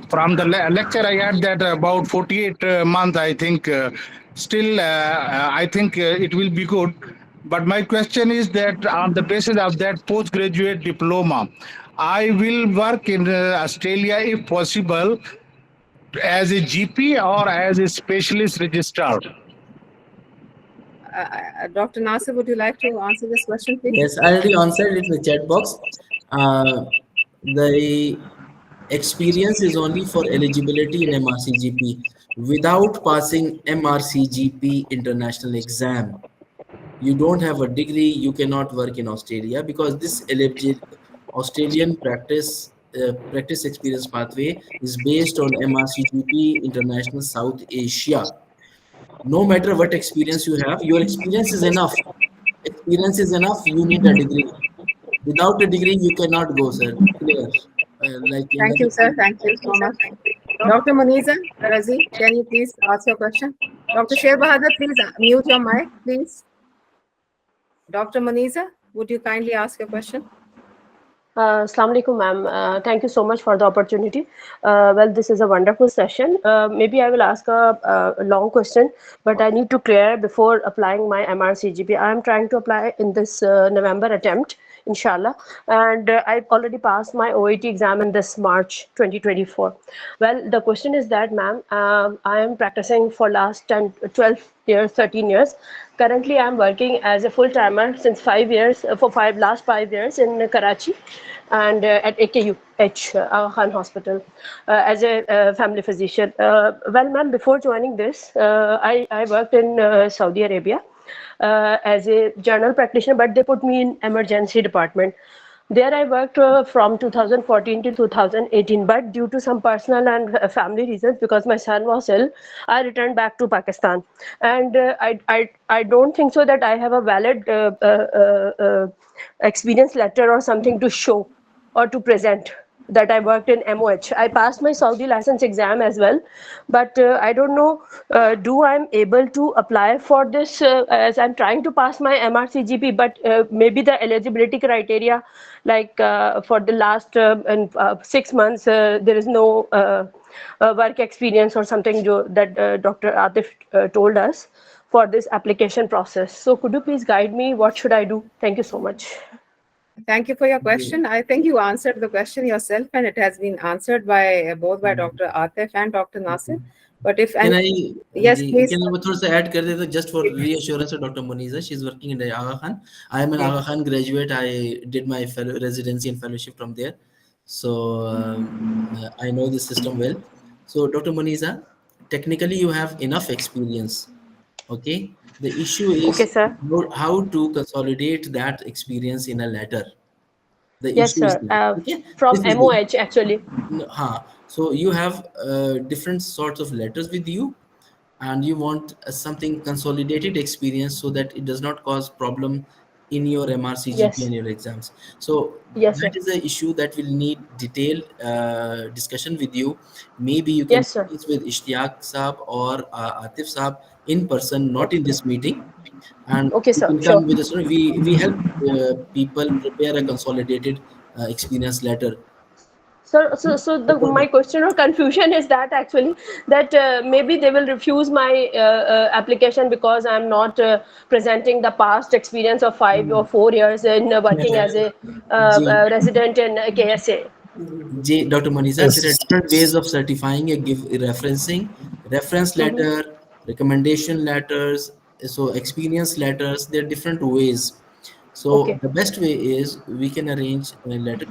from the lecture I had that about 48 months, I think still I think it will be good. But my question is that on the basis of that postgraduate diploma, I will work in Australia if possible as a GP or as a specialist registrar. Dr. Nasir, would you like to answer this question, please? Yes, I already answered it in the chat box. The experience is only for eligibility in MRCGP. Without passing MRCGP international exam, you don't have a degree, you cannot work in Australia, because this Australian practice experience pathway is based on MRCGP International South Asia. No matter what experience you have, your experience is enough. Experience is enough, you need a degree. Without a degree, you cannot go, sir. Clear. Like in Thank you, sir. Thank you so much. Dr. Muniza, Razi, can you please ask your question? Dr. Sher Bahadur, please mute your mic, please. Dr. Muniza, would you kindly ask your question? Assalamu alaikum, ma'am. Thank you so much for the opportunity. Well, this is a wonderful session. Maybe I will ask a long question, but I need to clear before applying my MRCGP. I am trying to apply in this November attempt, inshallah. And I've already passed my OET exam in this March 2024. Well, the question is that, ma'am, I am practicing for last 10, 12 years, 13 years. Currently, I'm working as a full-timer since 5 years, last 5 years in Karachi and at AKUH, Aga Khan Hospital, as a family physician. Well, ma'am, before joining this, I worked in Saudi Arabia as a general practitioner, but they put me in emergency department. There I worked from 2014 to 2018, but due to some personal and family reasons, because my son was ill, I returned back to Pakistan. And I don't think so that I have a valid experience letter or something to show or to present that I worked in MOH. I passed my Saudi license exam as well, but I don't know, do I'm able to apply for this as I'm trying to pass my MRCGP, but maybe the eligibility criteria, like for the last 6 months, there is no work experience or something that Dr. Atif told us for this application process. So could you please guide me? What should I do? Thank you so much. Thank you for your question. I think you answered the question yourself, and it has been answered by both by Dr. Atif and Dr. Nasir. But if can I yes, please. Can I थोड़ा सा add कर देता just for reassurance of Dr. Muniza? She's working in the Aga Khan. I am an Aga Khan graduate. I did my residency and fellowship from there, so I know the system well. So Dr. Muniza, technically you have enough experience. Okay, the issue is okay, sir. How to consolidate that experience in a letter. The Yes, issue sir. is okay? From MOH actually. So you have different sorts of letters with you, and you want something consolidated experience so that it does not cause problem in your MRCGP and your exams. So that is the issue that will need detailed discussion with you. Maybe you can discuss with Ishtiaq Saab or Atif Saab in person, not in this meeting. And okay, you can come with us. We help people prepare a consolidated experience letter. So my question or confusion is that actually that maybe they will refuse my application because I'm not presenting the past experience of 5 or 4 years in working as a resident in KSA. Dr. Muniza, there are different ways of certifying a referencing, reference letter, recommendation letters, so experience letters. There are different ways. So the best way is we can arrange a letter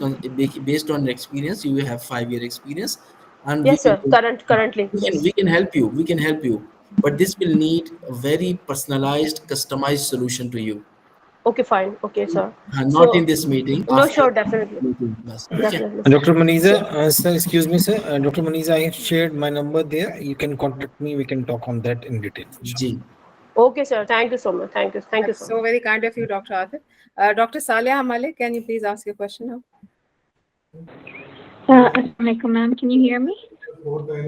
based on experience. You will have 5-year experience, and currently we can help you. We can help you, but this will need a very personalized, customized solution to you. Okay, fine. Okay, sir. Not in this meeting. No, sure, definitely. Definitely. Dr. Muniza, sir, excuse me, sir. Dr. Muniza, I have shared my number there. You can contact me. We can talk on that in detail. Okay, sir. Thank you so much. Thank you. Thank you so much. So very kind of you, Dr. Atif. Dr. Salia Malik, can you please ask your question now? Assalamualaikum, ma'am. Can you hear me?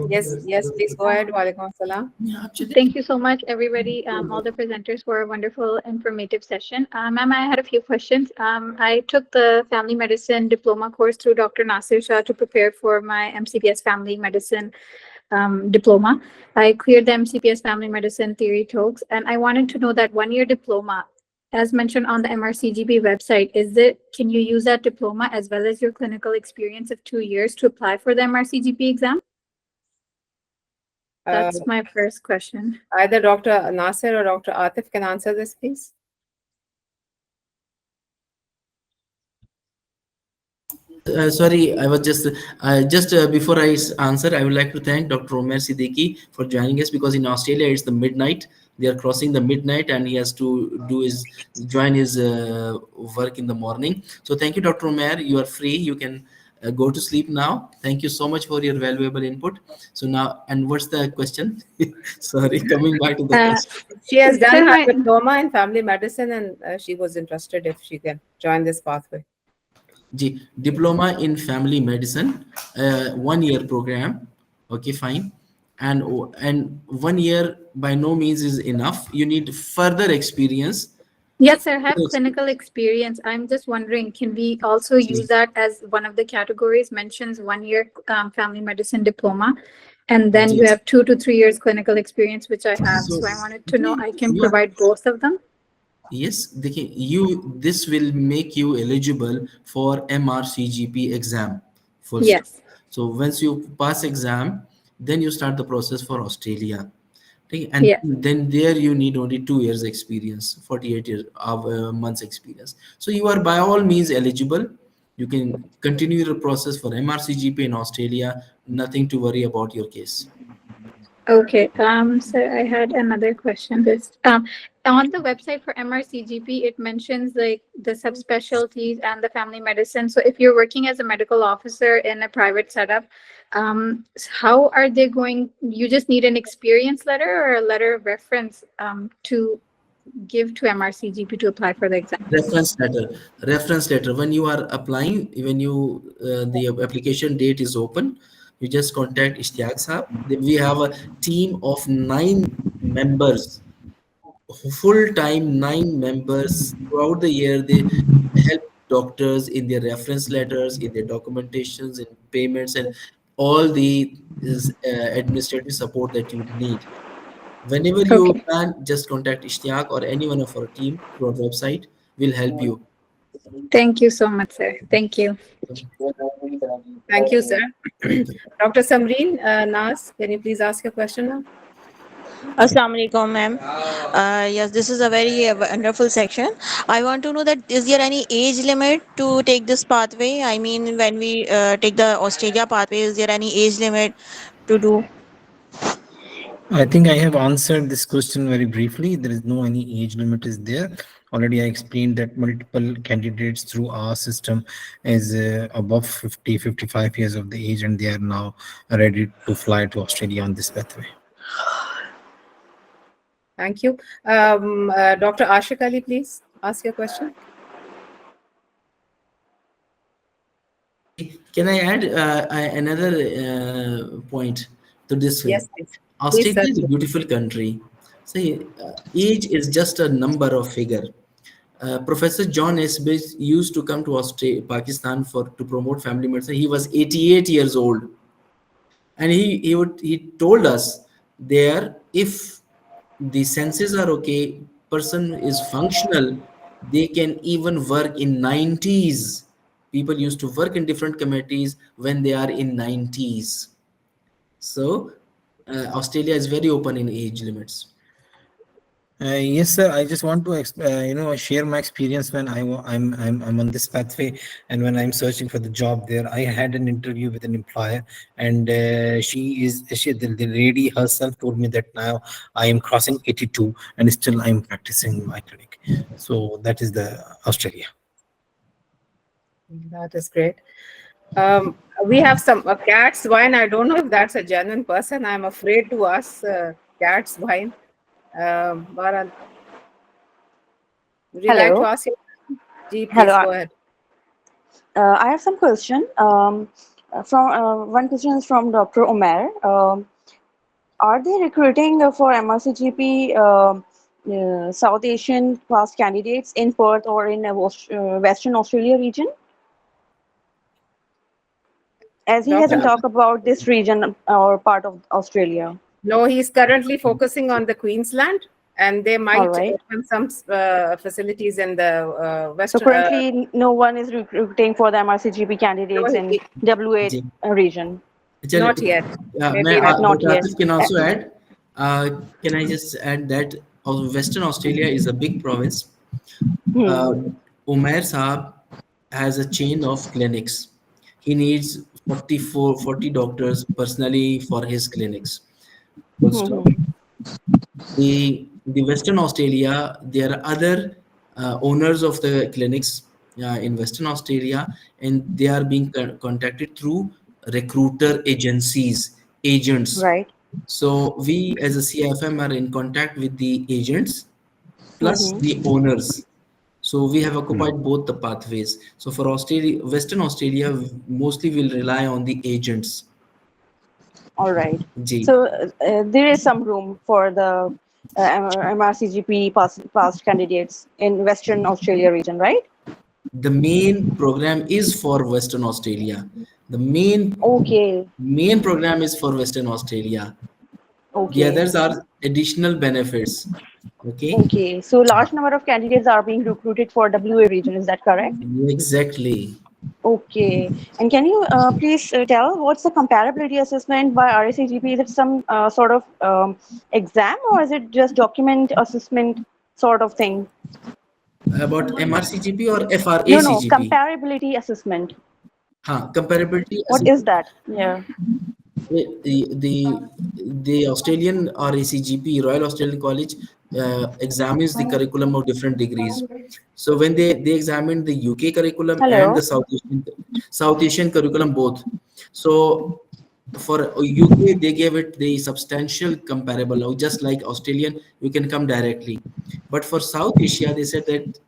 Yes, please go ahead. Walaikum assalam. Thank you so much, everybody, all the presenters for a wonderful, informative session. Ma'am, I had a few questions. I took the family medicine diploma course through Dr. Nasir Shah to prepare for my MCPS family medicine diploma. I cleared the MCPS family medicine theory talks, and I wanted to know that 1-year diploma, as mentioned on the MRCGP website, can you use that diploma as well as your clinical experience of 2 years to apply for the MRCGP exam? That's my first question. Either Dr. Nasir or Dr. Atif can answer this, please. Sorry, I was just before I answer, I would like to thank Dr. Omer Siddiqui for joining us, because in Australia it's the midnight. They are crossing the midnight, and he has to join his work in the morning. So thank you, Dr. Omer. You are free. You can go to sleep now. Thank you so much for your valuable input. So now, and what's the question? Sorry, coming back to the question. She has done her diploma in family medicine, and she was interested if she can join this pathway. Diploma in family medicine, 1 year program. Okay, fine. And 1 year by no means is enough. You need further experience. Yes, sir. I have clinical experience. I'm just wondering, can we also use that as one of the categories? Mentions 1 year family medicine diploma, and then you have 2 to 3 years clinical experience, which I have. So I wanted to know, I can provide both of them. Yes, this will make you eligible for MRCGP exam. Yes. So once you pass exam, then you start the process for Australia. Okay? And then there you need only 2 years experience, 48 years of months experience. So you are by all means eligible. You can continue the process for MRCGP in Australia. Nothing to worry about your case. Okay. So I had another question. On the website for MRCGP, it mentions like the subspecialties and the family medicine. So if you're working as a medical officer in a private setup, how are they going? You just need an experience letter or a letter of reference to give to MRCGP to apply for the exam? Reference letter. When you are applying, when the application date is open, you just contact Ishtiaq Saab. We have a team of 9 members, full-time 9 members throughout the year. They help doctors in their reference letters, in their documentations, in payments, and all the administrative support that you need. Whenever you plan, just contact Ishtiaq or any one of our team through our website. Will help you. Thank you so much, sir. Thank you. Thank you, sir. Dr. Samreen Nas, can you please ask your question now? Assalamu alaikum, ma'am. Yes, this is a very wonderful section. I want to know that is there any age limit to take this pathway? I mean, when we take the Australia pathway, is there any age limit to do? I think I have answered this question very briefly. There is no any age limit is there. Already I explained that multiple candidates through our system is above 50, 55 years of the age, and they are now ready to fly to Australia on this pathway. Thank you. Dr. Ashik Ali, please ask your question. Can I add another point to this? Yes, please. Australia is a beautiful country. See, age is just a number of figure. Professor John Esbis used to come to Pakistan to promote family medicine. He was 88 years old, and he told us there, if the senses are okay, person is functional, they can even work in 90s. People used to work in different committees when they are in 90s. So Australia is very open in age limits. Yes, sir. I just want to share my experience when I'm on this pathway, and when I'm searching for the job there. I had an interview with an employer, and the lady herself told me that now I am crossing 82, and still I'm practicing my clinic. So that is the Australia. That is great. We have some Cat's Wine. I don't know if that's a genuine person. I'm afraid to ask Cat's Wine. Baran, would you like to ask you? Please go ahead. I have some question. One question is from Dr. Omer. Are they recruiting for MRCGP South Asian class candidates in Perth or in Western Australia region? As he hasn't talked about this region or part of Australia. No, he's currently focusing on the Queensland and they All might right. open some facilities in the So western. currently, no one is recruiting for the MRCGP candidates in WA ji region. चलो Not yet. मैं Maybe in a Not Dr. yet. Atif can also add. Can I just add that Western Australia is a big province. uh, Hmm. Umair Saab has a chain of clinics. He needs 40 doctors personally for his clinics. Full stop. Hmm. The Western Australia, there are other owners of the clinics in Western Australia, and they are being contacted through recruiter agencies, agents. Right. So we as a CIFM are in contact with the agents plus Hmm. the owners. So we have occupied both the pathways. So for Australia, Western Australia, mostly will rely on the agents. All right. Ji. So there is some room for the MRCGP past candidates in Western Australia region, right? The main program is for Western Australia. The Okay. main program is for Western Australia. The Okay. others are additional benefits. Okay. Okay. So large number of candidates are being recruited for WA region. Is that correct? Exactly. Okay. And can you please tell what's the comparability assessment by RSAGP? Is it some sort of exam or is it just document assessment sort of thing? About MRCGP or No, FRACGP? comparability assessment. Comparability What is that? Yeah. the Australian RACGP, Royal Australian College, examines the curriculum of different degrees. So when they examine the UK curriculum and the Hello. South Asian curriculum both. So for UK, they gave it the substantial comparable, or just like Australian, you can come directly. But for South Asia, they said that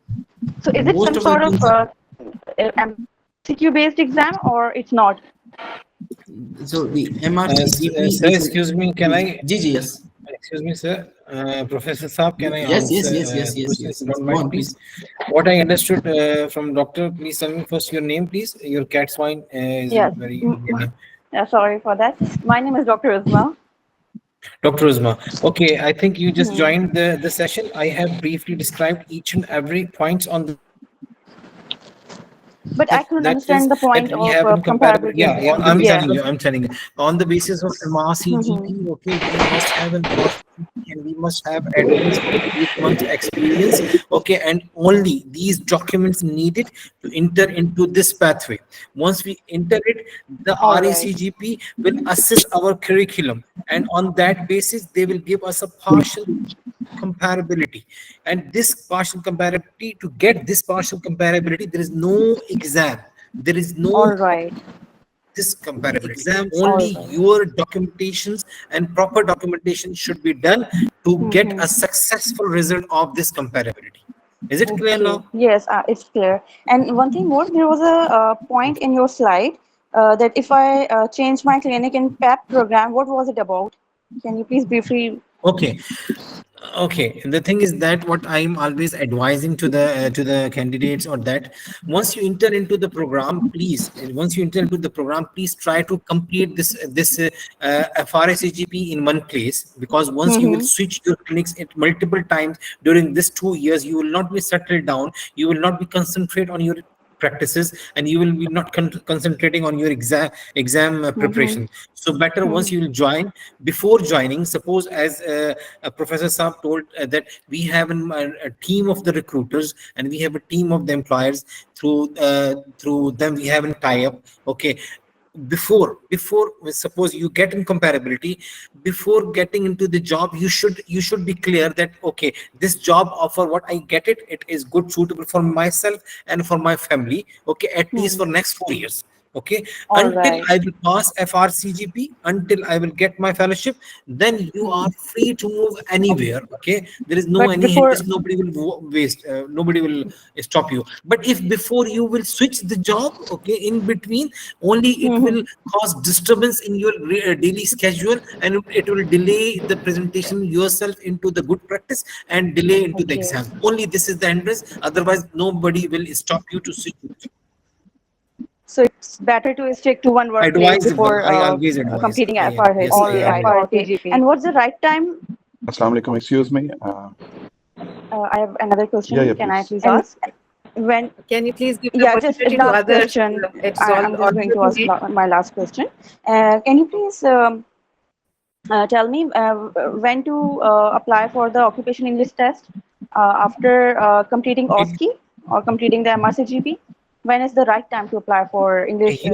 So is it most some of the sort of things. MCQ based exam or it's not? So the MRCGP Sir, is excuse me, can I? GG, yes. Excuse me, sir. Professor Saab, can I Yes, yes, answer yes, yes, the yes, question yes, if you yes. don't Go mind, on, please? please. What I understood from doctor, please tell me first your name, please. Your cat's wine is a Yes. very Indian name. Yeah, sorry for that. My name is Dr. Uzma. Dr. Uzma. Okay, I think you just Hmm. joined the session. I have briefly described each and every points on the But I couldn't that is understand the that point we of have in comparable. comparability Yeah, yeah, On the assessment. I'm basis Yeah. telling of you, I'm telling you. On the basis of Hmm. MRCGP, okay, we must have an MRCGP and we must have at least 8 months experience, okay, and only these documents needed to enter into this pathway. Once we enter it, the All right. RACGP will assess our curriculum, and on that basis, they will give us a partial comparability, and this partial comparability, to get this partial comparability, there is no exam, there is no All right. this comparability, All only right. your documentations and proper documentation should be done to get Mm-hmm. a successful result of this comparability. Is it clear Okay. now? Yes, it's clear. And one thing more, there was a point in your slide that if I change my clinic in PEP program, what was it about? Can you please briefly? Okay. Okay, the thing is that what I'm always advising to the candidates, or that once you enter into the program, please, once you enter into the program, please try to complete this FRACGP in one place, because once you will Mm-hmm. switch your clinics at multiple times during this 2 years, you will not be settled down, you will not be concentrate on your practices, and you will be not concentrating on your exam Mm-hmm. preparation. So better once Mm-hmm. you will join, before joining, suppose as Professor Saab told, that we have a team of the recruiters and we have a team of the employers. Through them we have a tie up. Okay, before suppose you get in comparability, before getting into the job, you should be clear that okay, this job offer, what I get it, it is good, suitable for myself and for my family, okay, at least Hmm. for next 4 years. Okay, All until right. I will pass FRCGP, until I will get my fellowship, then you Hmm. are free to move anywhere. Okay, there is no But any before. hindrance, nobody will waste, nobody will stop you. But if before you will switch the job, okay, in between, only it Mm-hmm. will cause disturbance in your daily schedule, and it will delay the presentation yourself into the good practice and delay into the Okay. exam. Only this is the hindrance, otherwise nobody will stop you to switch. So it's better to stick to one workplace Advisable, before I always advise. completing Yes, I FRCGP. advise. Okay. And what's the right time Assalamu alaikum. Excuse me. I have another question. Yeah, Can I please. please ask? When Can you please give the Yeah, just opportunity to last others? question. It's all I'm just going to ask audible. my last question. Can you please tell me when to apply for the occupation English test after completing OSCE or completing the MRCGP? When is the right time to apply for English?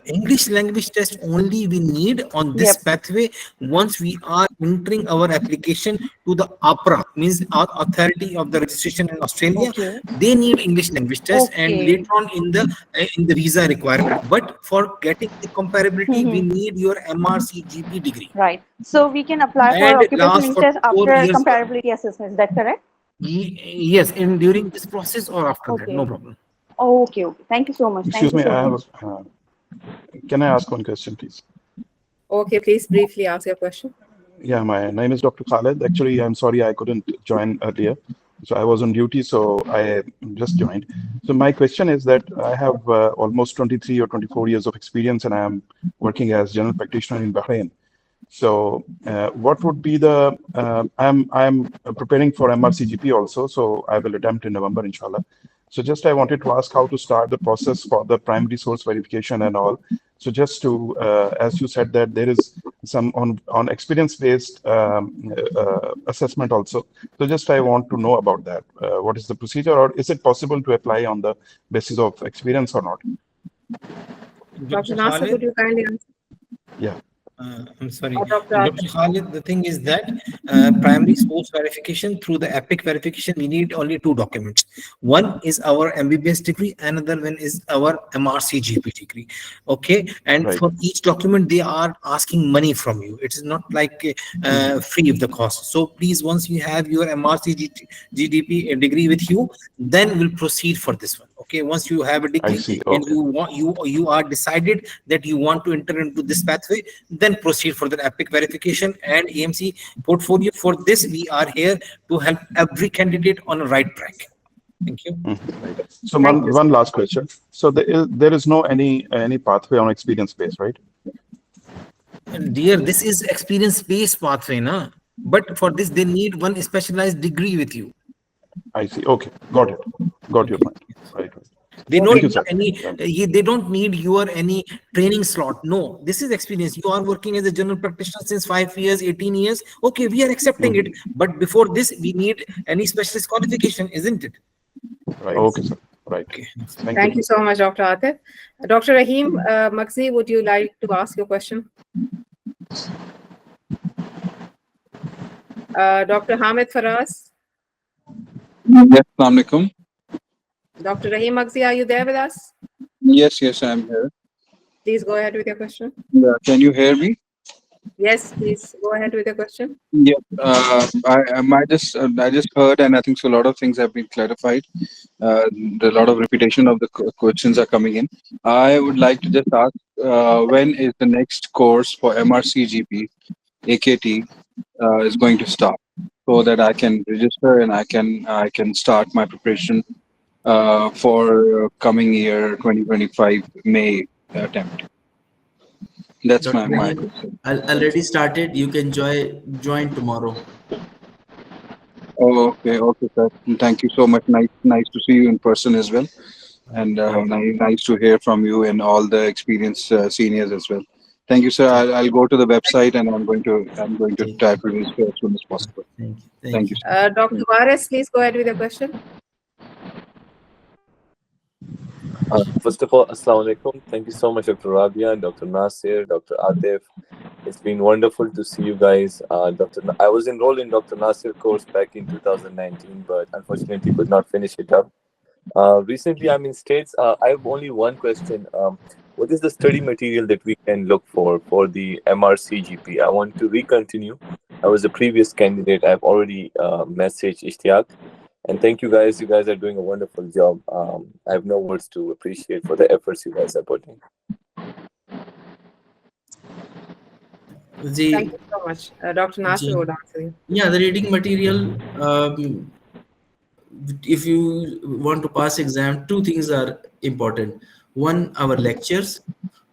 English language test only we need on this pathway once we are entering our application to the APRA, means our authority of the registration in Australia. Okay. They need English language test, and Okay. later on in the visa requirement. But for getting the comparability, we need your MRCGP degree. Right. So we can apply for And occupation last English for test 4 after years. comparability assessment. Is that correct? Yes, and during this process or after that, no Okay. problem. Okay. Okay. Thank you so much. Thank Excuse you me. so I much. have. Can I ask one question, please? Okay, please briefly ask your question. Yeah, my name is Dr. Khaled. Actually, I'm sorry I couldn't join earlier. So I was on duty, so I just joined. So my question is that I have almost 23 or 24 years of experience, and I am working as general practitioner in Bahrain. So what would be the, I'm preparing for MRCGP also, so I will attempt in November, inshallah. So just I wanted to ask how to start the process for the primary source verification and all. So just to, as you said that there is some on experience-based assessment also. So just I want to know about that. What is the procedure, or is it possible to apply on the basis of experience or not? Dr. Nasir, would you kindly answer? Yeah. I'm sorry, Dr. Dr. Khalid, the thing is that primary source verification through the EPIC verification, we need only 2 documents. One is our MBBS degree, another one is our MRCGP degree. Okay, and for each document, they are asking money from you. It is not like free of the cost. So please, once you have your MRCGP degree with you, then we'll proceed for this one. Okay, once you have a degree and you are decided that you want to enter into this pathway, then proceed for the EPIC verification and AMC portfolio. For this, we are here to help every candidate on a right track. Thank you. So one last question. So there is no any pathway on experience base, right? Dear, this is experience-based pathway, na? But for this, they need one specialized degree with you. I see. Okay, got it. Got your point. Right. They Thank you, don't sir. they don't need your any training slot. No, this is experience. You are working as a general practitioner since 5 years, 18 years. Okay, we are accepting it. But before this, we need any specialist qualification, isn't it? Right. Okay, sir. Right. Okay. Thank you so much, Dr. Atif. Dr. Rahim Maghzi, would you like to ask your question? Dr. Hamid Faraz. Yes, Assalamu alaikum. Dr. Rahim Maghzi, are you there with us? Yes, I'm here. Please go ahead with your question. Yeah, can you hear me? Yes, please go ahead with your question. Yeah, I just heard, and I think so. A lot of things have been clarified. A lot of repetition of the questions are coming in. I would like to just ask, when is the next course for MRCGP, AKT, is going to start, so that I can register and I can start my preparation for coming year 2025 May attempt. That's my question. Already started. You can join tomorrow. Okay, sir. Thank you so much. Nice to see you in person as well, and nice to hear from you and all the experienced seniors as well. Thank you, sir. I'll go to the website and I'm going to type register as soon as possible. Thank you. Sir. Dr. Waris, please go ahead with your question. First of all, Assalamu alaikum. Thank you so much, Dr. Rabia, Dr. Nasir, Dr. Atif. It's been wonderful to see you guys. I was enrolled in Dr. Nasir course back in 2019, but unfortunately could not finish it up. Recently, I'm in States. I have only one question. What is the study material that we can look for the MRCGP? I want to recontinue. I was a previous candidate. I've already messaged Ishtiaq. And thank you guys. You guys are doing a wonderful job. I have no words to appreciate for the efforts you guys are putting. Thank you so much. Dr. Nasir would answer you. Yeah, the reading material, if you want to pass exam, 2 things are important. One, our lectures,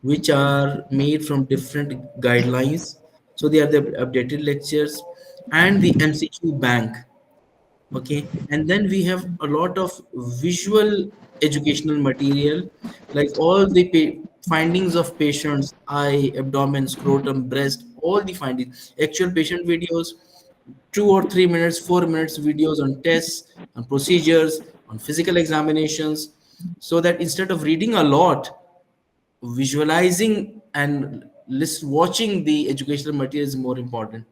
which are made from different guidelines. So So they are the updated lectures and the MCQ bank. Okay, and then we have a lot of visual educational material, like all the findings of patients, eye, abdomen, scrotum, breast, all the findings, actual patient videos, 2 or 3 minutes, 4 minutes videos on tests, on procedures, on physical examinations, so that instead of reading a lot, visualizing and watching the educational material is more important,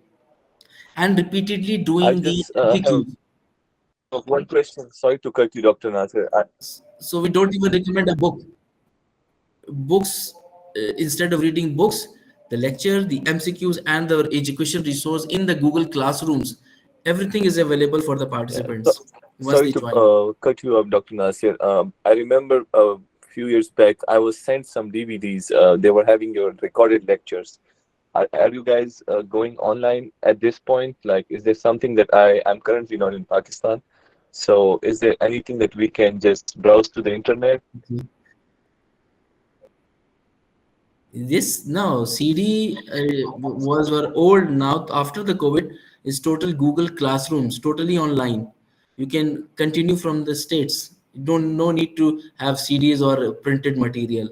and repeatedly I doing the just have MCQs. one question. Sorry to cut you, Dr. Nasir. So we don't even recommend a book. Books, instead of reading books, the lecture, the MCQs, and the education resource in the Google Classrooms, everything is available for the participants once Sorry they to join. cut you up, Dr. Nasir. I remember a few years back, I was sent some DVDs. They were having your recorded lectures. Are you guys going online at this point? Like, is there something that I'm currently not in Pakistan? So, is there anything that we can just browse to the internet? This no CD were old. Now after the COVID is total Google Classrooms, totally online. You can continue from the states. You don't no need to have CDs or printed material.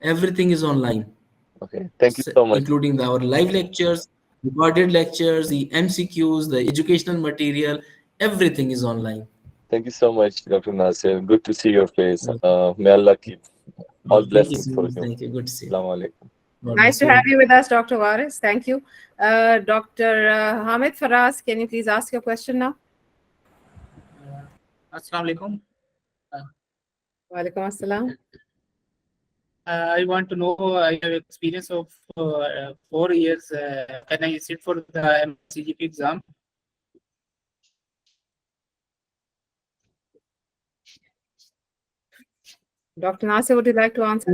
Everything is online. Okay, thank you so much. Including our live lectures, recorded lectures, the MCQs, the educational material, everything is online. Thank you so much, Dr. Nasir. Good to see your face. May Allah keep all Thank you blessings so for much. you. Thank you. Good to see you. Assalamu alaikum. Nice to have you with us, Dr. Waris. Thank you. Dr. Hamid Faraz, can you please ask your question now? Assalamu alaikum. Walaikum assalam. I want to know, I have experience of 4 years. Can I sit for the MRCGP exam? Dr. Nasir, would you like to answer?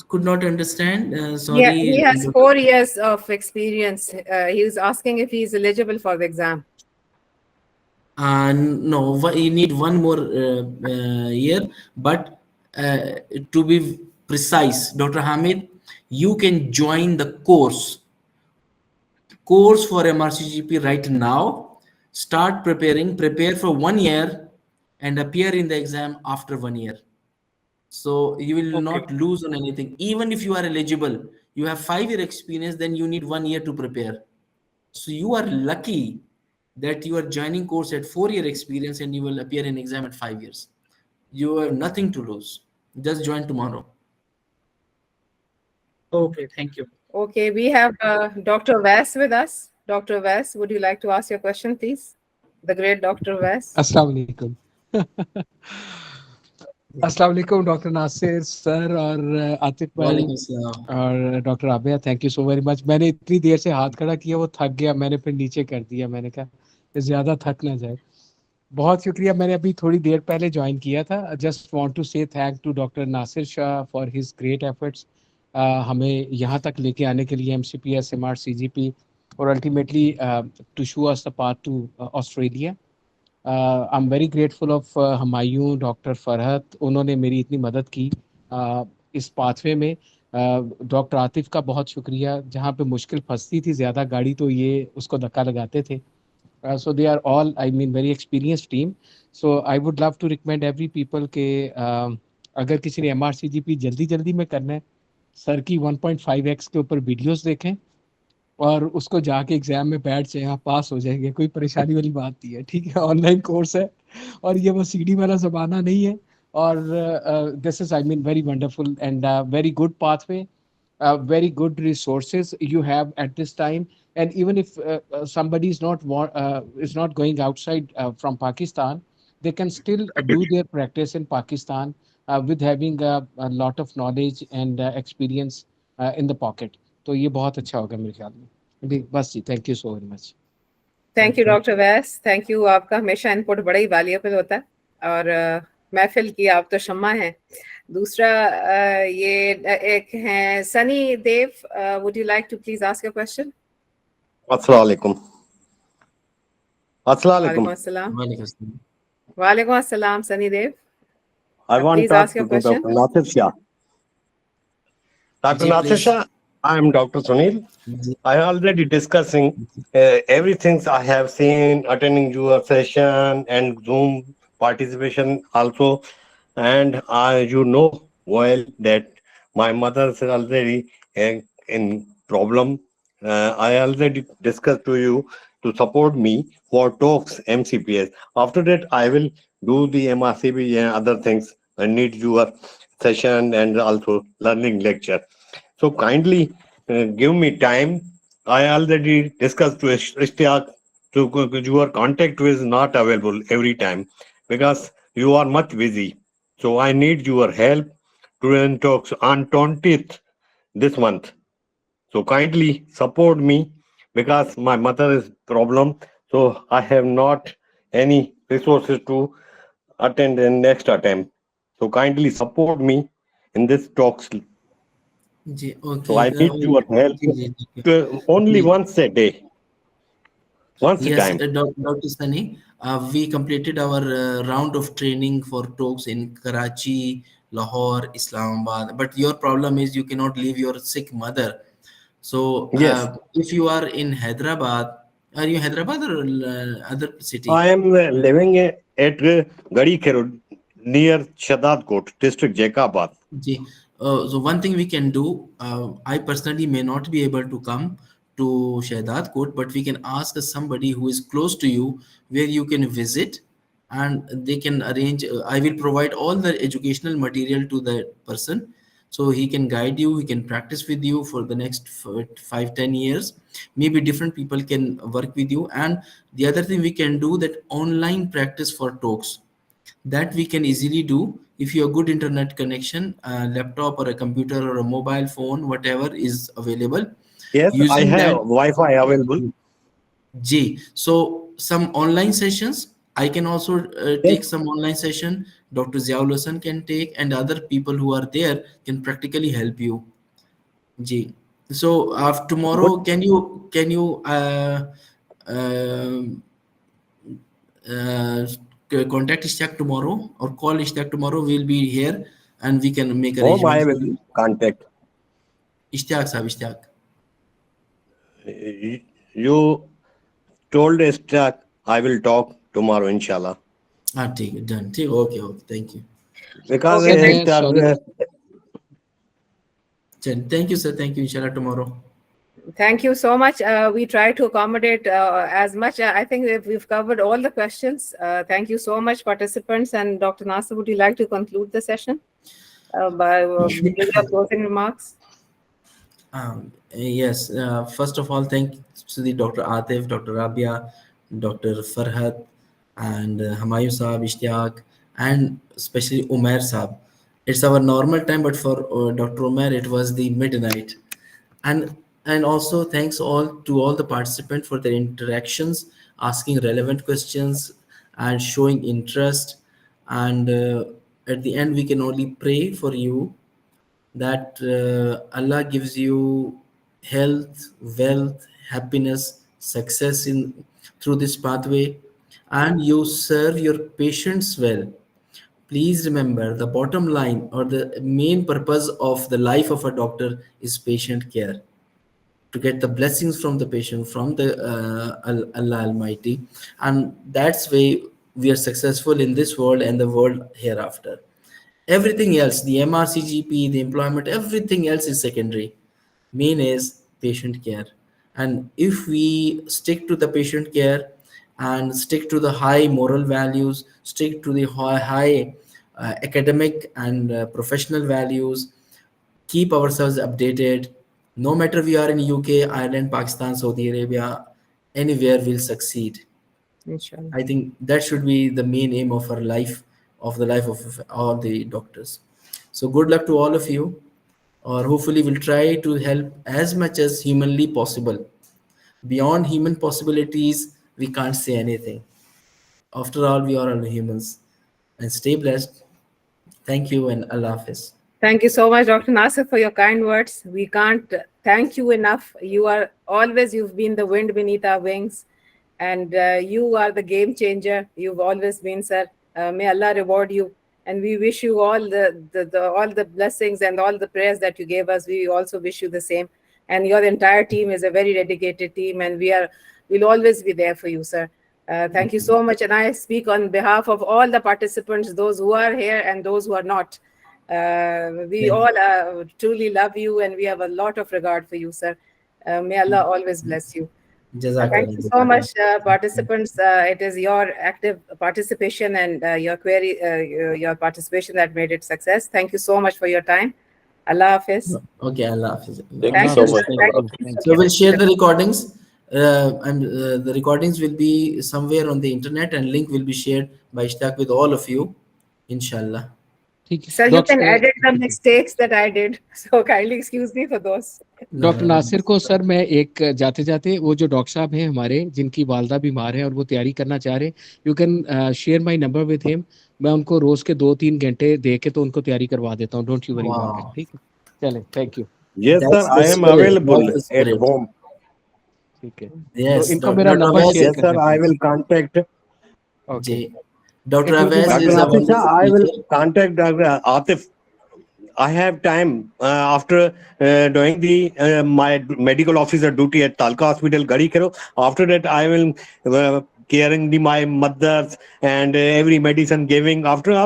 Could not understand. Yeah, Sorry. he has 4 years of experience. He was asking if he is eligible for the exam. No, you need one more year. But to be precise, Dr. Hamid, you can join the course for MRCGP right now. Start preparing. Prepare for 1 year and appear in the exam after 1 year. So you will not lose on anything. Even if you are eligible, you have 5-year experience, then you need 1 year to prepare. So you are lucky that you are joining course at 4-year experience and you will appear in exam at 5 years. You have nothing to lose. Just join tomorrow. Okay, thank you. Okay, we have Dr. Vass with us. Dr. Vass, would you like to ask your question, please? The great Dr. Vass. Assalamu alaikum. Assalamu alaikum, Dr. Nasir sir और आतिफ भाई और doctor Abiya, thank you so very much. मैंने इतनी देर से हाथ खड़ा किया, वो थक गया, मैंने फिर नीचे कर दिया. मैंने कहा ज़्यादा थक ना जाए. बहुत शुक्रिया. मैंने अभी थोड़ी देर पहले ज्वाइन किया था. Just want to say thank to doctor Nasir Shah for his great efforts हमें यहाँ तक लेके आने के लिए, MCPS, MRCGP और ultimately to show us the path to Australia. I am very grateful of Humayun, doctor Farhat, उन्होंने मेरी इतनी मदद की इस पाथवे में. डॉक्टर आतिफ का बहुत शुक्रिया. जहाँ पे मुश्किल फंसती थी ज़्यादा गाड़ी, तो ये उसको धक्का लगाते थे. So they are all, I mean, very experienced team. So I would love to recommend every people के अगर किसी ने MRCGP जल्दी में करना है, सर की 1.5x के ऊपर वीडियोस देखें और उसको जाके एग्जाम में बैठ जाए, आप पास हो जाएंगे. कोई परेशानी वाली बात नहीं है, ठीक है. ऑनलाइन कोर्स है और ये वो CD वाला ज़माना नहीं है. और this is, I mean, very wonderful and very good pathway. Very good resources you have at this time. And even if somebody is not going outside from Pakistan, they can still do their practice in Pakistan with having a lot of knowledge and experience in the pocket. तो ये बहुत अच्छा होगा मेरे ख्याल में. बस जी, thank you so very much. Thank you doctor Wais. Thank you. आपका हमेशा इनपुट बड़ा ही वैल्यूएबल होता है और महफिल की आप तो शम्मा हैं. दूसरा ये एक है Sunny Dev. Would you like to please ask your question? अस्सलाम वालेकुम. वालेकुम अस्सलाम. वालेकुम अस्सलाम सनी देव. I want to talk to Dr. Nasir Shah. Dr. Nasir Shah, I am Dr. Sunil. I already discussing everything I have seen, attending your session and Zoom participation also. And you know well that my mother is already in problem. I already discussed to you to support me for talks MCPS. After that, I will do the MRCB and other things. I need your session and also learning lecture. So kindly give me time. I already discussed to Ishtiaq to your contact is not available every time because you are much busy. So I need your help to run talks on 20th this month. So kindly support me because my mother is problem. So I have not any resources to attend the next attempt. So kindly support me in this talks. Ji, So okay. I need your help जी, जी, ठीक है। to only ji, once a day, once a yes, time. Dr. Sunny, we completed our round of training for talks in Karachi, Lahore, Islamabad. But your problem is you cannot leave your sick mother. So Yes, if you are in Hyderabad, are you Hyderabad or other city? I am living at Gadi Kherod near Shaddad Court, district Jacobabad. Ji, so one thing we can do, I personally may not be able to come to Shahdad Court, but we can ask somebody who is close to you where you can visit and they can arrange. I will provide all the educational material to the person so he can guide you, he can practice with you for the next 5-10 years. Maybe different people can work with you. And the other thing we can do that online practice for talks that we can easily do if you have good internet connection, a laptop or a computer or a mobile phone, whatever is available. Yes, I Using have that, Wi-Fi available. G. So some online sessions, I can also Yes, take some online session. Dr. Ziaul Hassan can take, and other people who are there can practically help you. G. So after tomorrow, good. can you uh, contact Ishtiaq tomorrow or call Ishtiaq tomorrow? We'll be here and we can make Whom arrangement I for will you. contact. Ishtiaq sahab, Ishtiaq. You told Ishtiaq I will talk tomorrow, inshallah. ठीक है, done. ठीक, okay, thank you. Because Okay, thank Ishtiaq, sorry. Thank you, sir. Thank you. Inshallah tomorrow. Thank you so much. We try to accommodate as much. I think we've covered all the questions. Thank you so much, participants. And Dr. Nasir, would you like to conclude the session by giving your closing remarks? Yes. First of all, thank to the Dr. Atif, Dr. Rabia, Dr. Farhat, and Hamayu Saab, Ishtiaq, and especially Umair Saab. It's our normal time, but for Dr. Umair, it was the midnight. And also thanks to all the participants for their interactions, asking relevant questions, and showing interest. And at the end, we can only pray for you that Allah gives you health, wealth, happiness, success in through this pathway, and you serve your patients well. Please remember the bottom line or the main purpose of the life of a doctor is patient care, to get the blessings from the patient, from the Allah Almighty, and that's way we are successful in this world and the world hereafter. Everything else, the MRCGP, the employment, everything else is secondary. Main is patient care. And if we stick to the patient care and stick to the high moral values, stick to the high academic and professional values, keep ourselves updated. No matter we are in UK, Ireland, Pakistan, Saudi Arabia, anywhere we'll succeed. Inshallah. I think that should be the main aim of our life, of the life of all the doctors. So good luck to all of you, or hopefully we'll try to help as much as humanly possible. Beyond human possibilities, we can't say anything. After all, we are all humans. And stay blessed. Thank you and Allah Hafiz. Thank you so much, Dr. Nasir, for your kind words. We can't thank you enough. You've been the wind beneath our wings, and you are the game changer. You've always been, sir. May Allah reward you. And we wish you all all the blessings and all the prayers that you gave us. We also wish you the same. and your entire team is a very dedicated team, and we'll always be there for you, sir. Thank you so much. And I speak on behalf of all the participants, those who are here and those who are not. We all truly love you, and we have a lot of regard for you, sir. May Allah always bless you. Thank you so much, participants. It is your active participation and your query, your participation that made it success. Thank you so much for your time. Allah Hafiz. Okay, Allah Hafiz. Thank you so much. So we'll share the recordings, and the recordings will be somewhere on the internet, and link will be shared by Ishtaq with all of you, inshallah. Sir, you can edit the mistakes that I did, so kindly excuse me for those. Doctor Nasir को sir मैं एक जाते जाते वो जो doctor साहब हैं हमारे जिनकी वालदा बीमार है और वो तैयारी करना चाह रहे हैं, you can share my number with him. मैं उनको रोज के 2-3 घंटे दे के तो उनको तैयारी करवा देता हूँ. Don't you worry about it. ठीक है, चलें. Thank you. Yes, sir, I am available at home. ठीक है. Yes, तो इनको मेरा number share Yes, sir, I will contact. Okay. Dr. Awais Dr. is a Nasir Shah, I will teacher. contact Dr. Atif. I have time after doing the my medical officer duty at Talka Hospital, Gadi Karo. After that, I will caring my mothers and every medicine giving. After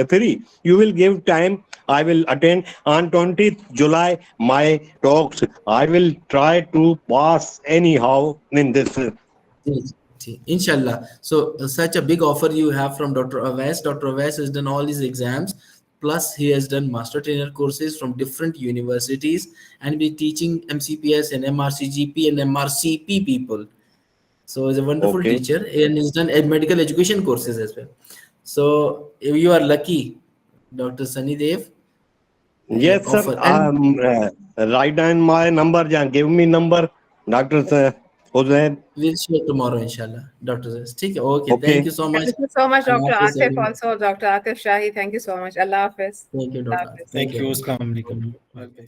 free, you will give time. I will attend on 20th July my talks. I will try to pass anyhow in this. Inshallah. So such a big offer you have from Dr. Awais. Dr. Awais has done all his exams, plus he has done master trainer courses from different universities and be teaching MCPS and MRCGP and MRCP people. So he's a wonderful teacher, and he's done medical education courses as well. So you are lucky, Dr. Sunny Dev. Yes, sir. Write down my number. Give me number, Dr. Hussain. We'll share tomorrow, inshallah. Dr. Okay, Okay. Thank you so much. Thank you so much, Dr. Allah Hafiz, Atif, everyone. also Dr. Atif Shahi. Thank you so much. Allah Hafiz. Thank you, Dr. Allah Hafiz. Thank you. Assalamu alaikum. Okay.